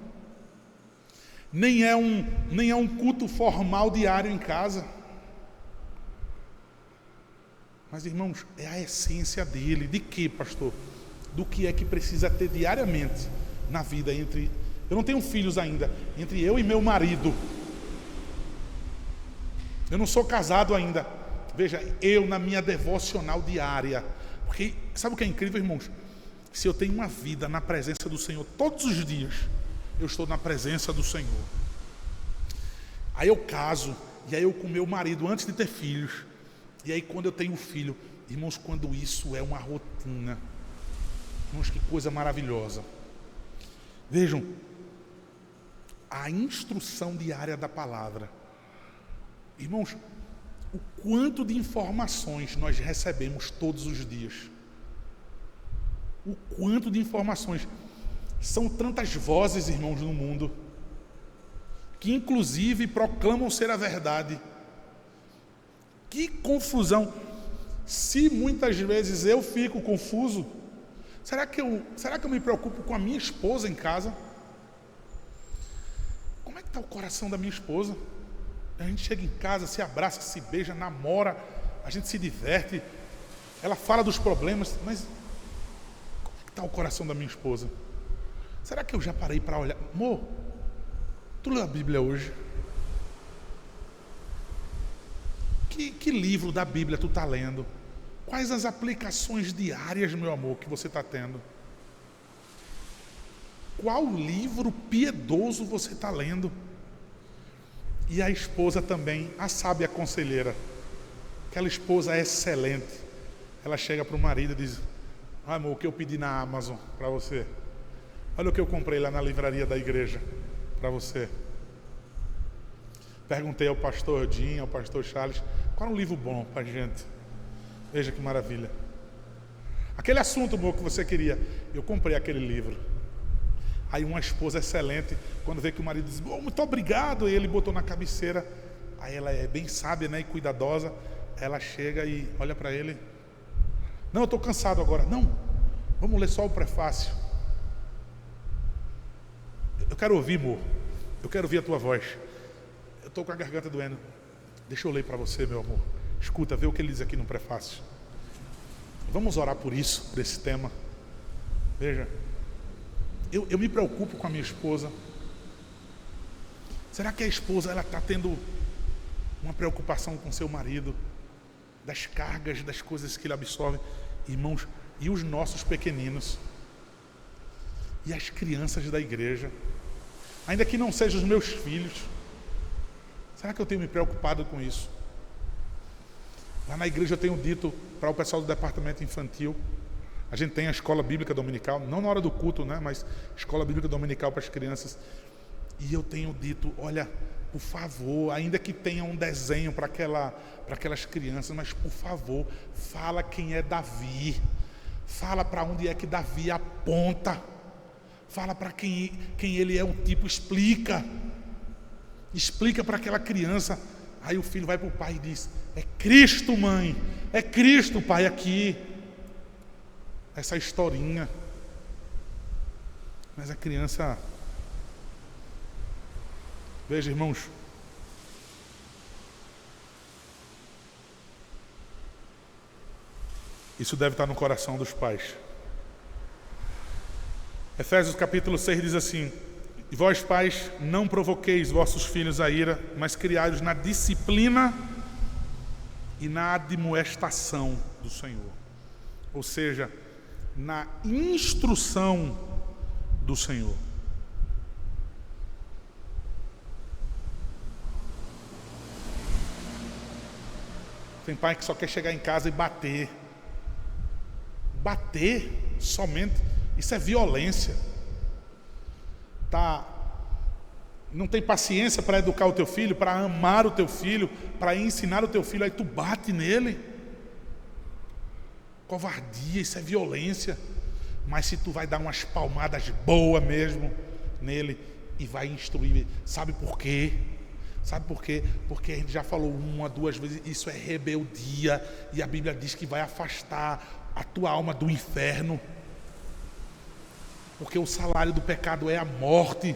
Nem é um culto formal diário em casa. Mas, irmãos, é a essência dele. De que, pastor? Do que é que precisa ter diariamente na vida entre... Eu não tenho filhos ainda. Entre eu e meu marido. Eu não sou casado ainda. Veja, eu na minha devocional diária. Porque, sabe o que é incrível, irmãos? Se eu tenho uma vida na presença do Senhor todos os dias, eu estou na presença do Senhor. Aí eu caso, e aí eu com meu marido antes de ter filhos. E aí quando eu tenho filho, irmãos, quando isso é uma rotina, irmãos, que coisa maravilhosa. Vejam, a instrução diária da palavra. Irmãos, o quanto de informações nós recebemos todos os dias. O quanto de informações. São tantas vozes, irmãos, no mundo, que inclusive proclamam ser a verdade. Que confusão. Se muitas vezes eu fico confuso, será que eu me preocupo com a minha esposa em casa? Como é que está o coração da minha esposa? A gente chega em casa, se abraça, se beija, namora, a gente se diverte, ela fala dos problemas, mas como é que está o coração da minha esposa? Será que eu já parei para olhar? Amor, tu leu a Bíblia hoje? Que livro da Bíblia tu está lendo? Quais as aplicações diárias, meu amor, que você está tendo? Qual livro piedoso você está lendo? E a esposa também, a sábia conselheira. Aquela esposa é excelente. Ela chega para o marido e diz: amor, o que eu pedi na Amazon para você? Olha o que eu comprei lá na livraria da igreja para você. Perguntei ao pastor Dinho, ao pastor Charles, qual é um livro bom para a gente? Veja que maravilha. Aquele assunto, amor, que você queria, eu comprei aquele livro. Aí uma esposa excelente, quando vê que o marido diz: muito obrigado, e ele botou na cabeceira. Aí ela é bem sábia, né, e cuidadosa. Ela chega e olha para ele: não, eu estou cansado agora. Não, vamos ler só o prefácio. Eu quero ouvir, amor. Eu quero ouvir a tua voz. Eu estou com a garganta doendo. Deixa eu ler para você, meu amor. Escuta, vê o que ele diz aqui no prefácio. Vamos orar por isso, por esse tema. Veja, eu me preocupo com a minha esposa. Será que a esposa está tendo uma preocupação com seu marido? Das cargas, das coisas que ele absorve? Irmãos, e os nossos pequeninos? E as crianças da igreja? Ainda que não sejam os meus filhos, será que eu tenho me preocupado com isso? Lá na igreja eu tenho dito para o pessoal do departamento infantil, a gente tem a escola bíblica dominical, não na hora do culto, né, mas escola bíblica dominical para as crianças. E eu tenho dito: olha, por favor, ainda que tenha um desenho para aquelas crianças, mas por favor, fala quem é Davi, fala para onde é que Davi aponta, fala para quem ele é um tipo, explica para aquela criança. Aí o filho vai para o pai e diz: é Cristo, mãe, é Cristo, pai, aqui. Essa historinha. Mas a criança, veja, irmãos, isso deve estar no coração dos pais. Efésios capítulo 6 diz assim: e vós, pais, não provoqueis vossos filhos a ira, mas criai-os na disciplina e na admoestação do Senhor. Ou seja, na instrução do Senhor. Tem pai que só quer chegar em casa e bater. Bater somente, isso é violência. Não tem paciência para educar o teu filho, para amar o teu filho, para ensinar o teu filho, aí tu bate nele. Covardia, isso é violência. Mas se tu vai dar umas palmadas boas mesmo nele e vai instruir, sabe por quê? Sabe por quê? Porque a gente já falou uma, duas vezes, isso é rebeldia, e a Bíblia diz que vai afastar a tua alma do inferno. Porque o salário do pecado é a morte.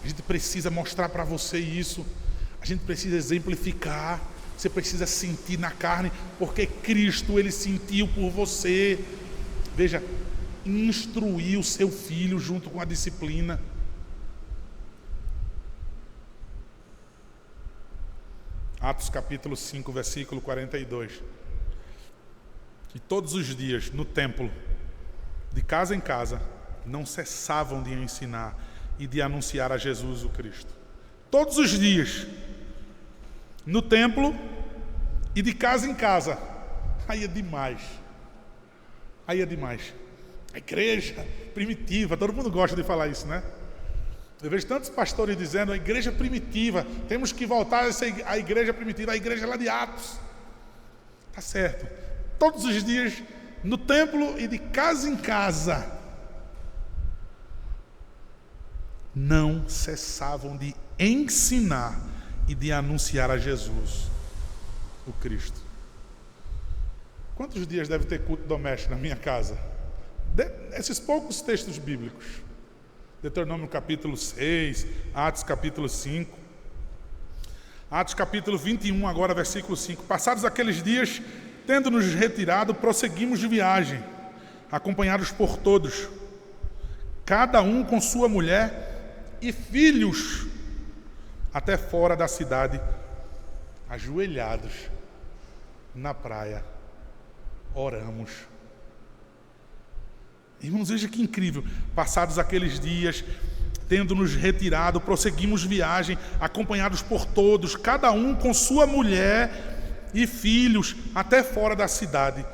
A gente precisa mostrar para você isso. A gente precisa exemplificar. Você precisa sentir na carne, porque Cristo, Ele sentiu por você. Veja, instruir o seu filho junto com a disciplina. Atos capítulo 5, versículo 42. E todos os dias, no templo, de casa em casa, não cessavam de ensinar e de anunciar a Jesus o Cristo. Todos os dias, no templo e de casa em casa. Aí é demais. Aí é demais. A igreja primitiva, todo mundo gosta de falar isso, né? Eu vejo tantos pastores dizendo, a igreja primitiva, temos que voltar à igreja primitiva, a igreja lá de Atos. Tá certo. Todos os dias, no templo e de casa em casa, não cessavam de ensinar e de anunciar a Jesus, o Cristo. Quantos dias deve ter culto doméstico na minha casa? Esses poucos textos bíblicos. Deuteronômio capítulo 6, Atos capítulo 5. Atos capítulo 21, agora versículo 5. Passados aqueles dias, tendo-nos retirado, prosseguimos de viagem, acompanhados por todos, cada um com sua mulher e filhos, até fora da cidade, ajoelhados na praia, oramos. Irmãos, veja que incrível. Passados aqueles dias, tendo-nos retirado, prosseguimos viagem, acompanhados por todos, cada um com sua mulher e filhos, até fora da cidade.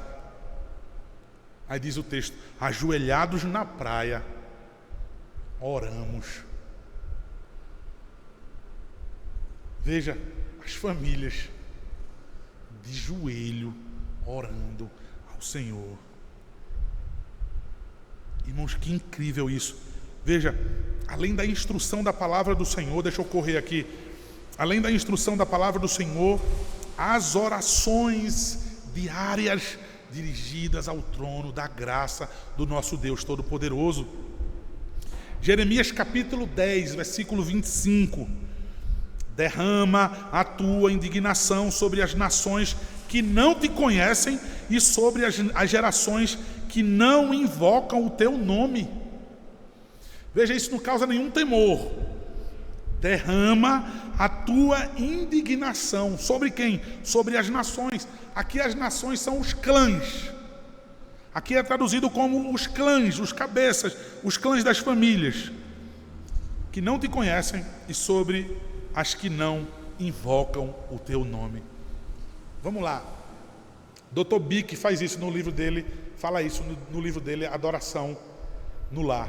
Aí diz o texto, ajoelhados na praia, oramos. Veja, as famílias de joelho, orando ao Senhor. Irmãos, que incrível isso. Veja, além da instrução da palavra do Senhor, deixa eu correr aqui. Além da instrução da palavra do Senhor, as orações diárias dirigidas ao trono da graça do nosso Deus Todo-Poderoso. Jeremias capítulo 10, versículo 25. Derrama a tua indignação sobre as nações que não te conhecem e sobre as gerações que não invocam o teu nome. Veja, isso não causa nenhum temor. Derrama a tua indignação. Sobre quem? Sobre as nações. Aqui as nações são os clãs. Aqui é traduzido como os clãs, os cabeças, os clãs das famílias, que não te conhecem, e sobre as que não invocam o teu nome. Vamos lá. Dr. Bick faz isso no livro dele, fala isso no livro dele, Adoração no Lar.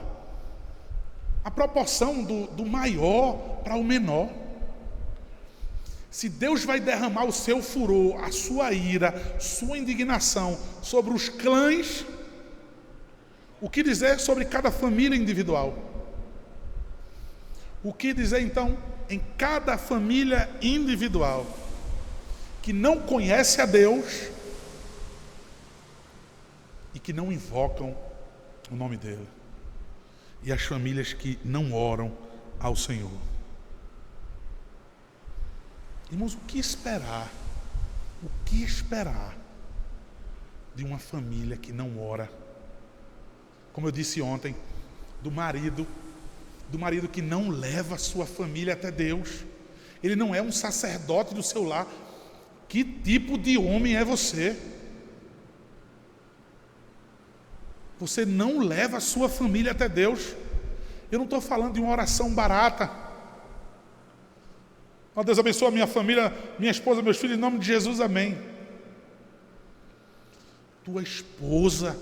A proporção do maior para o menor. Se Deus vai derramar o seu furor, a sua ira, sua indignação sobre os clãs, o que dizer sobre cada família individual? O que dizer então em cada família individual que não conhece a Deus e que não invocam o nome dele, e as famílias que não oram ao Senhor? Irmãos, o que esperar? O que esperar de uma família que não ora? Como eu disse ontem, do marido que não leva a sua família até Deus. Ele não é um sacerdote do seu lar. Que tipo de homem é você? Você não leva a sua família até Deus. Eu não estou falando de uma oração barata. Ó, Deus abençoe a minha família, minha esposa, meus filhos, em nome de Jesus, amém. Tua esposa,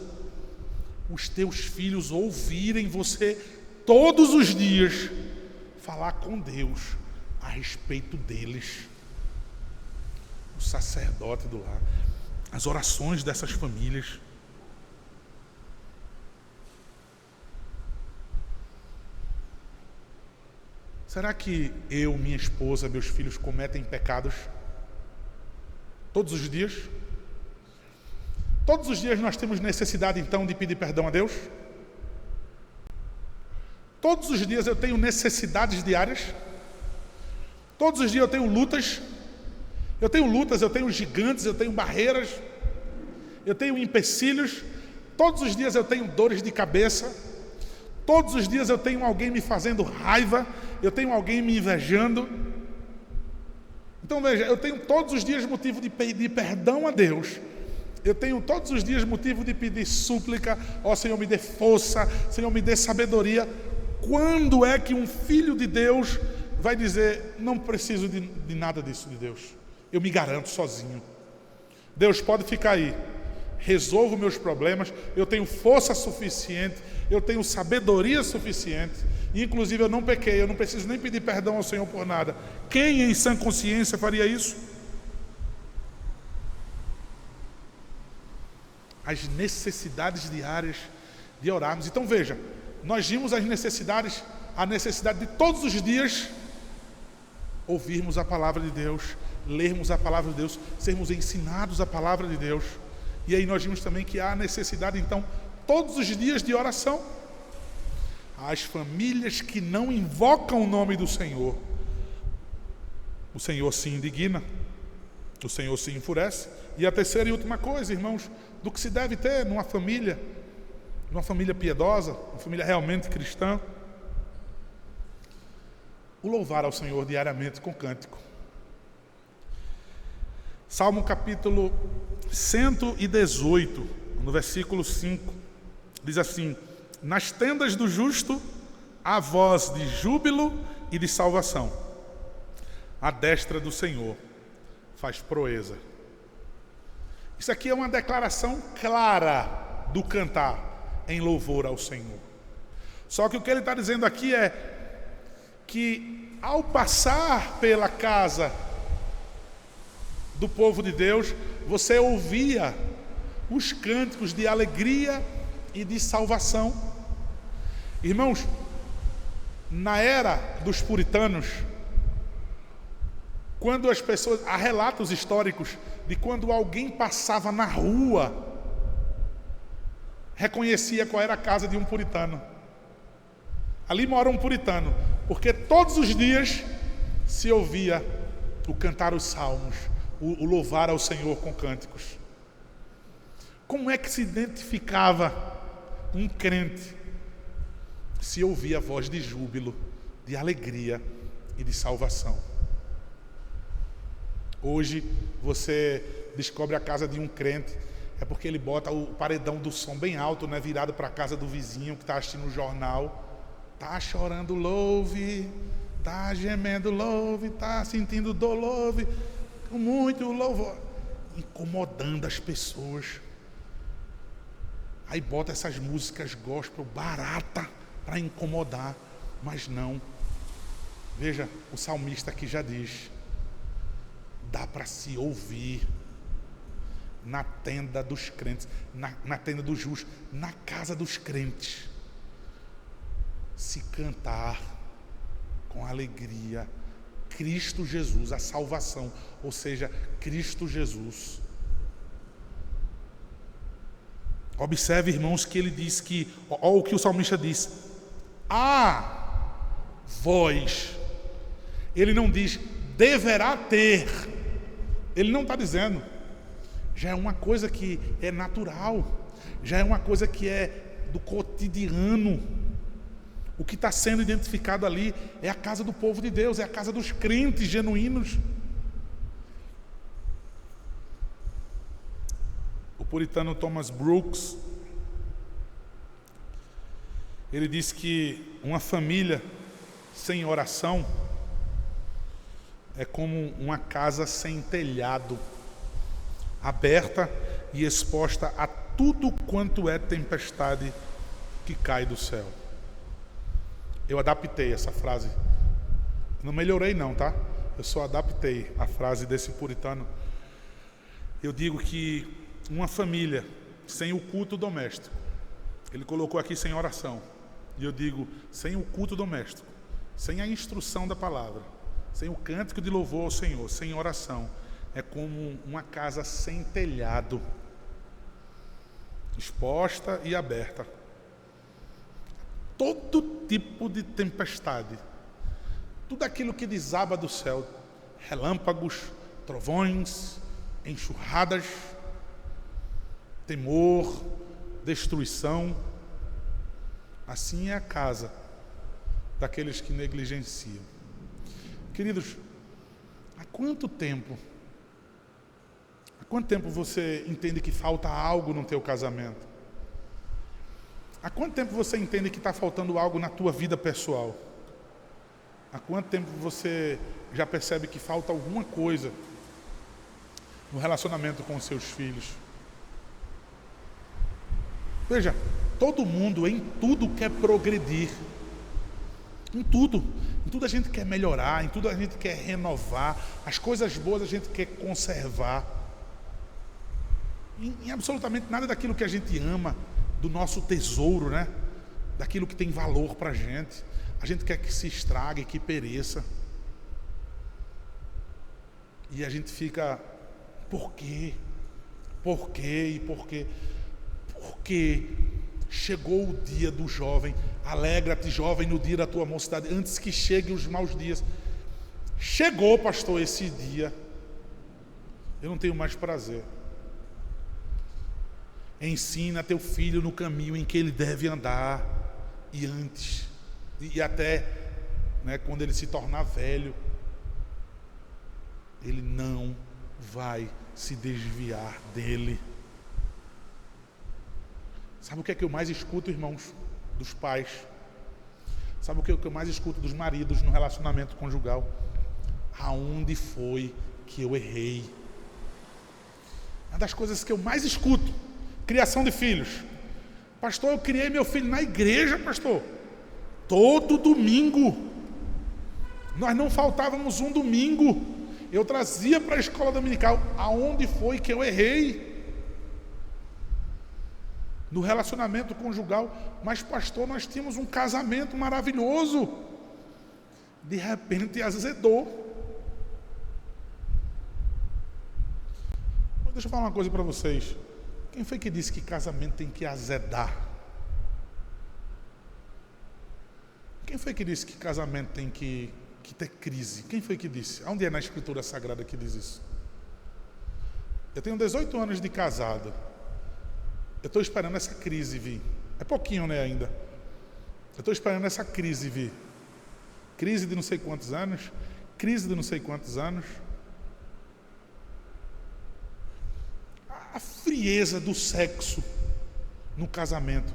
os teus filhos ouvirem você todos os dias falar com Deus a respeito deles. O sacerdote do lar, as orações dessas famílias. Será que eu, minha esposa, meus filhos cometem pecados todos os dias? Todos os dias nós temos necessidade então de pedir perdão a Deus? Todos os dias eu tenho necessidades diárias? Todos os dias eu tenho lutas? Eu tenho gigantes, eu tenho barreiras, eu tenho empecilhos. Todos os dias eu tenho dores de cabeça. Todos os dias eu tenho alguém me fazendo raiva, eu tenho alguém me invejando. Então veja, eu tenho todos os dias motivo de pedir perdão a Deus. Eu tenho todos os dias motivo de pedir súplica. Ó Senhor, me dê força, Senhor, me dê sabedoria. Quando é que um filho de Deus vai dizer, não preciso de nada disso de Deus? eu me garanto sozinho. Deus, pode ficar aí. Resolvo meus problemas, eu tenho força suficiente, eu tenho sabedoria suficiente. Inclusive eu não pequei, eu não preciso nem pedir perdão ao Senhor por nada. Quem em sã consciência faria isso? As necessidades diárias de orarmos. Então veja, nós vimos as necessidades, a necessidade de todos os dias ouvirmos a palavra de Deus, lermos a palavra de Deus, sermos ensinados a palavra de Deus. E aí nós vimos também que há necessidade, então, todos os dias de oração. As famílias que não invocam o nome do Senhor, o Senhor se indigna, o Senhor se enfurece. E a terceira e última coisa, irmãos, do que se deve ter numa família piedosa, uma família realmente cristã, o louvar ao Senhor diariamente com cântico. Salmo capítulo 118, no versículo 5, diz assim: nas tendas do justo há voz de júbilo e de salvação. A destra do Senhor faz proeza. Isso aqui é uma declaração clara do cantar em louvor ao Senhor. Só que o que ele está dizendo aqui é que ao passar pela casa do povo de Deus, você ouvia os cânticos de alegria e de salvação. Irmãos, na era dos puritanos, quando as pessoas, há relatos históricos de quando alguém passava na rua, reconhecia qual era a casa de um puritano. Ali mora um puritano, porque todos os dias se ouvia o cantar os salmos, o louvar ao Senhor com cânticos. Como é que se identificava um crente? Se ouvia a voz de júbilo, de alegria e de salvação. Hoje você descobre a casa de um crente, é porque ele bota o paredão do som bem alto, né, virado para a casa do vizinho que está assistindo o jornal. Está chorando, louve. Está gemendo, louve. Está sentindo dor, louve. Com muito louvor. Incomodando as pessoas. Aí bota essas músicas gospel barata para incomodar. Mas não. Veja, o salmista aqui já diz: dá para se ouvir na tenda dos crentes, na tenda dos justos, na casa dos crentes, se cantar com alegria Cristo Jesus, a salvação, ou seja, Cristo Jesus. Observe, irmãos, que ele diz que, olha o que o salmista diz: voz. Ele não diz deverá ter. Ele não está dizendo. Já é uma coisa que é natural, já é uma coisa que é do cotidiano. O que está sendo identificado ali é a casa do povo de Deus, é a casa dos crentes genuínos. O puritano Thomas Brooks, ele diz que uma família sem oração é como uma casa sem telhado, aberta e exposta a tudo quanto é tempestade que cai do céu. Eu adaptei essa frase. Não melhorei não, tá? Eu só adaptei a frase desse puritano. Eu digo que uma família sem o culto doméstico, ele colocou aqui sem oração, e eu digo, sem o culto doméstico, sem a instrução da palavra, sem o cântico de louvor ao Senhor, sem oração, é como uma casa sem telhado, exposta e aberta. Todo tipo de tempestade, tudo aquilo que desaba do céu, relâmpagos, trovões, enxurradas, temor, destruição, assim é a casa daqueles que negligenciam. Queridos, há quanto tempo você entende que falta algo no teu casamento? Há quanto tempo você entende que está faltando algo na tua vida pessoal? Há quanto tempo você já percebe que falta alguma coisa no relacionamento com os seus filhos. Veja, todo mundo em tudo quer progredir. Em tudo a gente quer melhorar, em tudo a gente quer renovar, as coisas boas a gente quer conservar. Em absolutamente nada daquilo que a gente ama, do nosso tesouro, né? Daquilo que tem valor para a gente quer que se estrague, que pereça. E a gente fica, por quê? Por quê? E por quê? Porque chegou o dia do jovem. Alegra-te, jovem, no dia da tua mocidade, antes que cheguem os maus dias. Chegou, pastor, esse dia. Eu não tenho mais prazer. Ensina teu filho no caminho em que ele deve andar. E antes, e até, né, quando ele se tornar velho, ele não vai se desviar dele. Sabe o que é que eu mais escuto, irmãos, dos pais? Sabe o que é que eu mais escuto dos maridos no relacionamento conjugal? Aonde foi que eu errei? Uma das coisas que eu mais escuto, criação de filhos. Pastor, eu criei meu filho na igreja, pastor. Todo domingo. Nós não faltávamos um domingo. Eu trazia para a escola dominical. Aonde foi que eu errei? No relacionamento conjugal. Mas, pastor, nós tínhamos um casamento maravilhoso. De repente azedou. Deixa eu falar uma coisa para vocês. Quem foi que disse que casamento tem que azedar? Quem foi que disse que casamento tem que ter crise? Quem foi que disse? Onde é na Escritura Sagrada que diz isso? Eu tenho 18 anos de casado. Eu estou esperando essa crise vir. É pouquinho, né, ainda? Eu estou esperando essa crise vir. Crise de não sei quantos anos. Crise de não sei quantos anos. A frieza do sexo no casamento.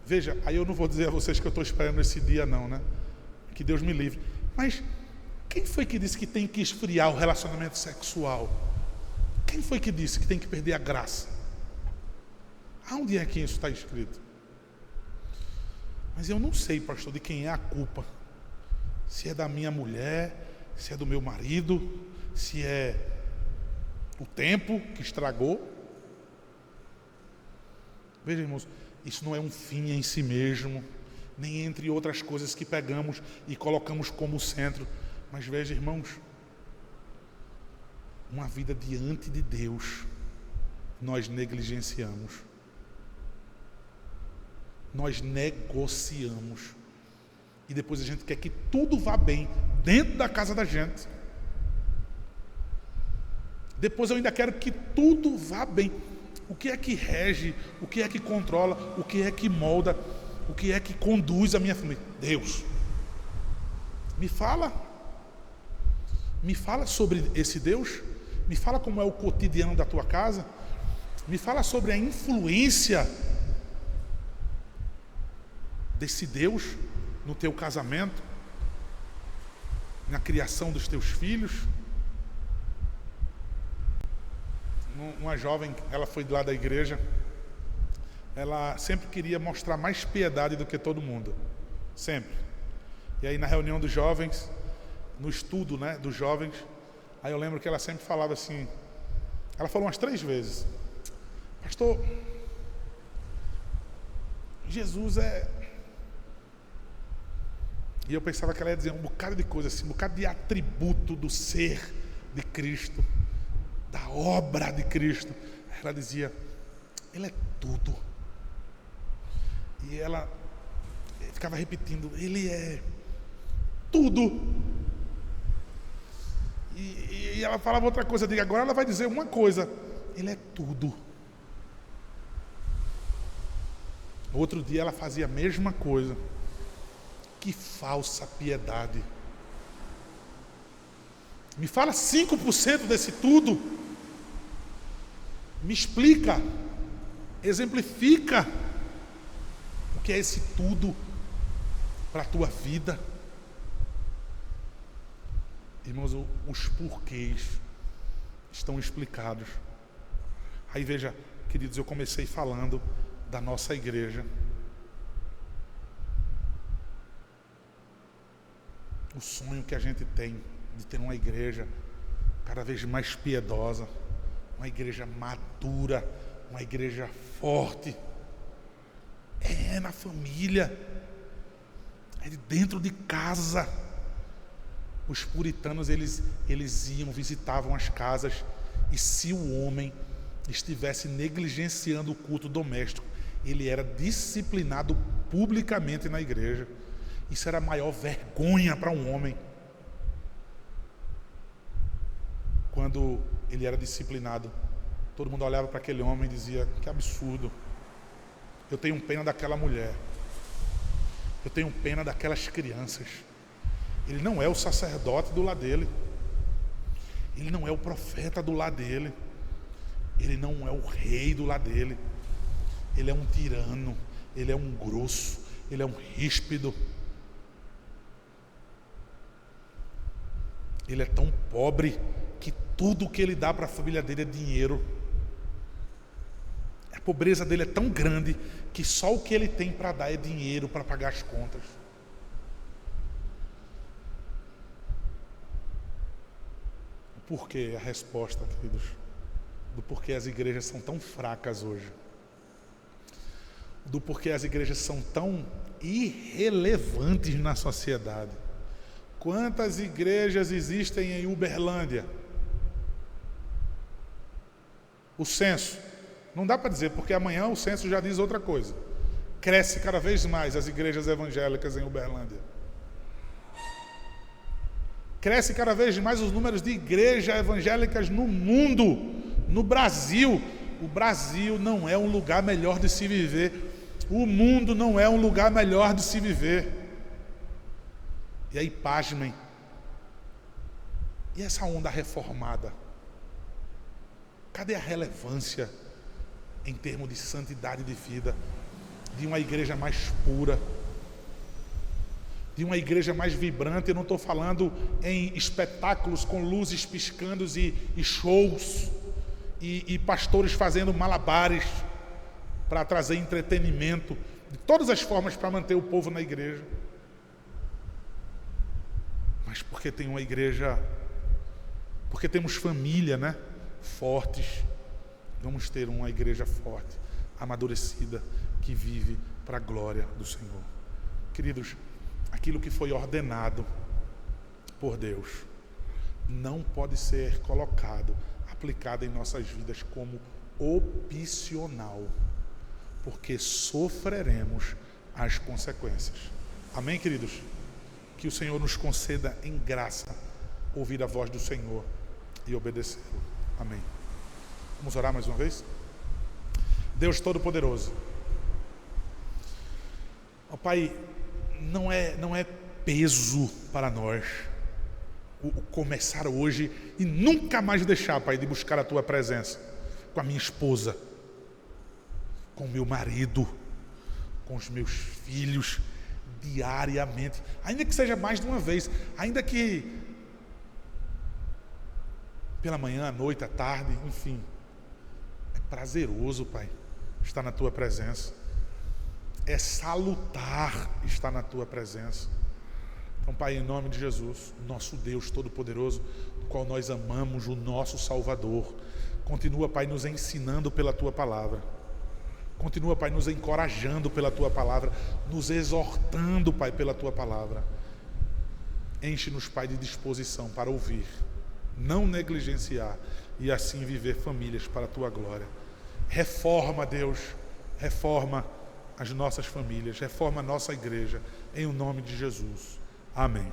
Veja, aí eu não vou dizer a vocês que eu estou esperando esse dia não, né? Que Deus me livre. Mas quem foi que disse que tem que esfriar o relacionamento sexual? Quem foi que disse que tem que perder a graça? Aonde é que isso está escrito? Mas eu não sei, pastor, de quem é a culpa. Se é da minha mulher, se é do meu marido, se é o tempo que estragou. Veja, irmãos, isso não é um fim em si mesmo, nem entre outras coisas que pegamos e colocamos como centro. Mas veja, irmãos, uma vida diante de Deus, nós negligenciamos. Nós negociamos. E depois a gente quer que tudo vá bem dentro da casa da gente. Depois eu ainda quero que tudo vá bem. O que é que rege, o que é que controla, o que é que molda, o que é que conduz a minha família? Deus. Me fala sobre esse Deus, me fala como é o cotidiano da tua casa, me fala sobre a influência desse Deus no teu casamento, na criação dos teus filhos. Uma jovem, ela foi lá da igreja, ela sempre queria mostrar mais piedade do que todo mundo, sempre. E aí na reunião dos jovens, no estudo, né, dos jovens, aí eu lembro que ela sempre falava assim, ela falou umas 3 vezes, pastor, Jesus é... E eu pensava que ela ia dizer um bocado de coisa assim, um bocado de atributo do ser de Cristo, da obra de Cristo. Ela dizia, Ele é tudo. E ela ficava repetindo, Ele é tudo. E ela falava outra coisa, eu digo, agora ela vai dizer uma coisa, Ele é tudo. Outro dia ela fazia a mesma coisa. Que falsa piedade. Me fala 5% desse tudo. Me explica, exemplifica o que é esse tudo para a tua vida. Irmãos, os porquês estão explicados. Aí veja, queridos, eu comecei falando da nossa igreja. O sonho que a gente tem de ter uma igreja cada vez mais piedosa, uma igreja madura, uma igreja forte. É na família, é de dentro de casa. Os puritanos, eles iam, visitavam as casas, e se o homem estivesse negligenciando o culto doméstico, ele era disciplinado publicamente na igreja. Isso era a maior vergonha para um homem. Quando ele era disciplinado, todo mundo olhava para aquele homem e dizia: que absurdo, eu tenho pena daquela mulher, eu tenho pena daquelas crianças. Ele não é o sacerdote do lado dele, ele não é o profeta do lado dele, ele não é o rei do lado dele, ele é um tirano, ele é um grosso, ele é um ríspido, ele é tão pobre que tudo que ele dá para a família dele é dinheiro. A pobreza dele é tão grande que só o que ele tem para dar é dinheiro para pagar as contas. Por que a resposta, queridos, do porquê as igrejas são tão fracas hoje, do porquê as igrejas são tão irrelevantes na sociedade. Quantas igrejas existem em Uberlândia? O censo, não dá para dizer, porque amanhã o censo já diz outra coisa. Cresce cada vez mais as igrejas evangélicas em Uberlândia. Cresce cada vez mais os números de igrejas evangélicas no mundo, no Brasil. O Brasil não é um lugar melhor de se viver. O mundo não é um lugar melhor de se viver. E aí, pasmem, e essa onda reformada? Cadê a relevância em termos de santidade de vida, de uma igreja mais pura, de uma igreja mais vibrante? Eu não estou falando em espetáculos com luzes piscando e shows, e pastores fazendo malabares para trazer entretenimento, de todas as formas para manter o povo na igreja. Mas porque tem uma igreja, porque temos família, né? Fortes, vamos ter uma igreja forte, amadurecida, que vive para a glória do Senhor. Queridos, aquilo que foi ordenado por Deus não pode ser colocado, aplicado em nossas vidas como opcional, porque sofreremos as consequências. Amém, queridos? Que o Senhor nos conceda em graça ouvir a voz do Senhor e obedecê-lo. Amém. Vamos orar mais uma vez? Deus Todo-Poderoso, ó Pai, não é peso para nós o começar hoje e nunca mais deixar, Pai, de buscar a Tua presença com a minha esposa, com o meu marido, com os meus filhos, diariamente, ainda que seja mais de uma vez, ainda que pela manhã, à noite, à tarde, enfim. É prazeroso, Pai, estar na Tua presença. É salutar estar na Tua presença. Então, Pai, em nome de Jesus, nosso Deus Todo-Poderoso, do qual nós amamos, o nosso Salvador, continua, Pai, nos ensinando pela Tua palavra. Continua, Pai, nos encorajando pela Tua palavra, nos exortando, Pai, pela Tua palavra. Enche-nos, Pai, de disposição para ouvir, não negligenciar e assim viver famílias para a Tua glória. Reforma, Deus, reforma as nossas famílias, reforma a nossa igreja, em o nome de Jesus. Amém.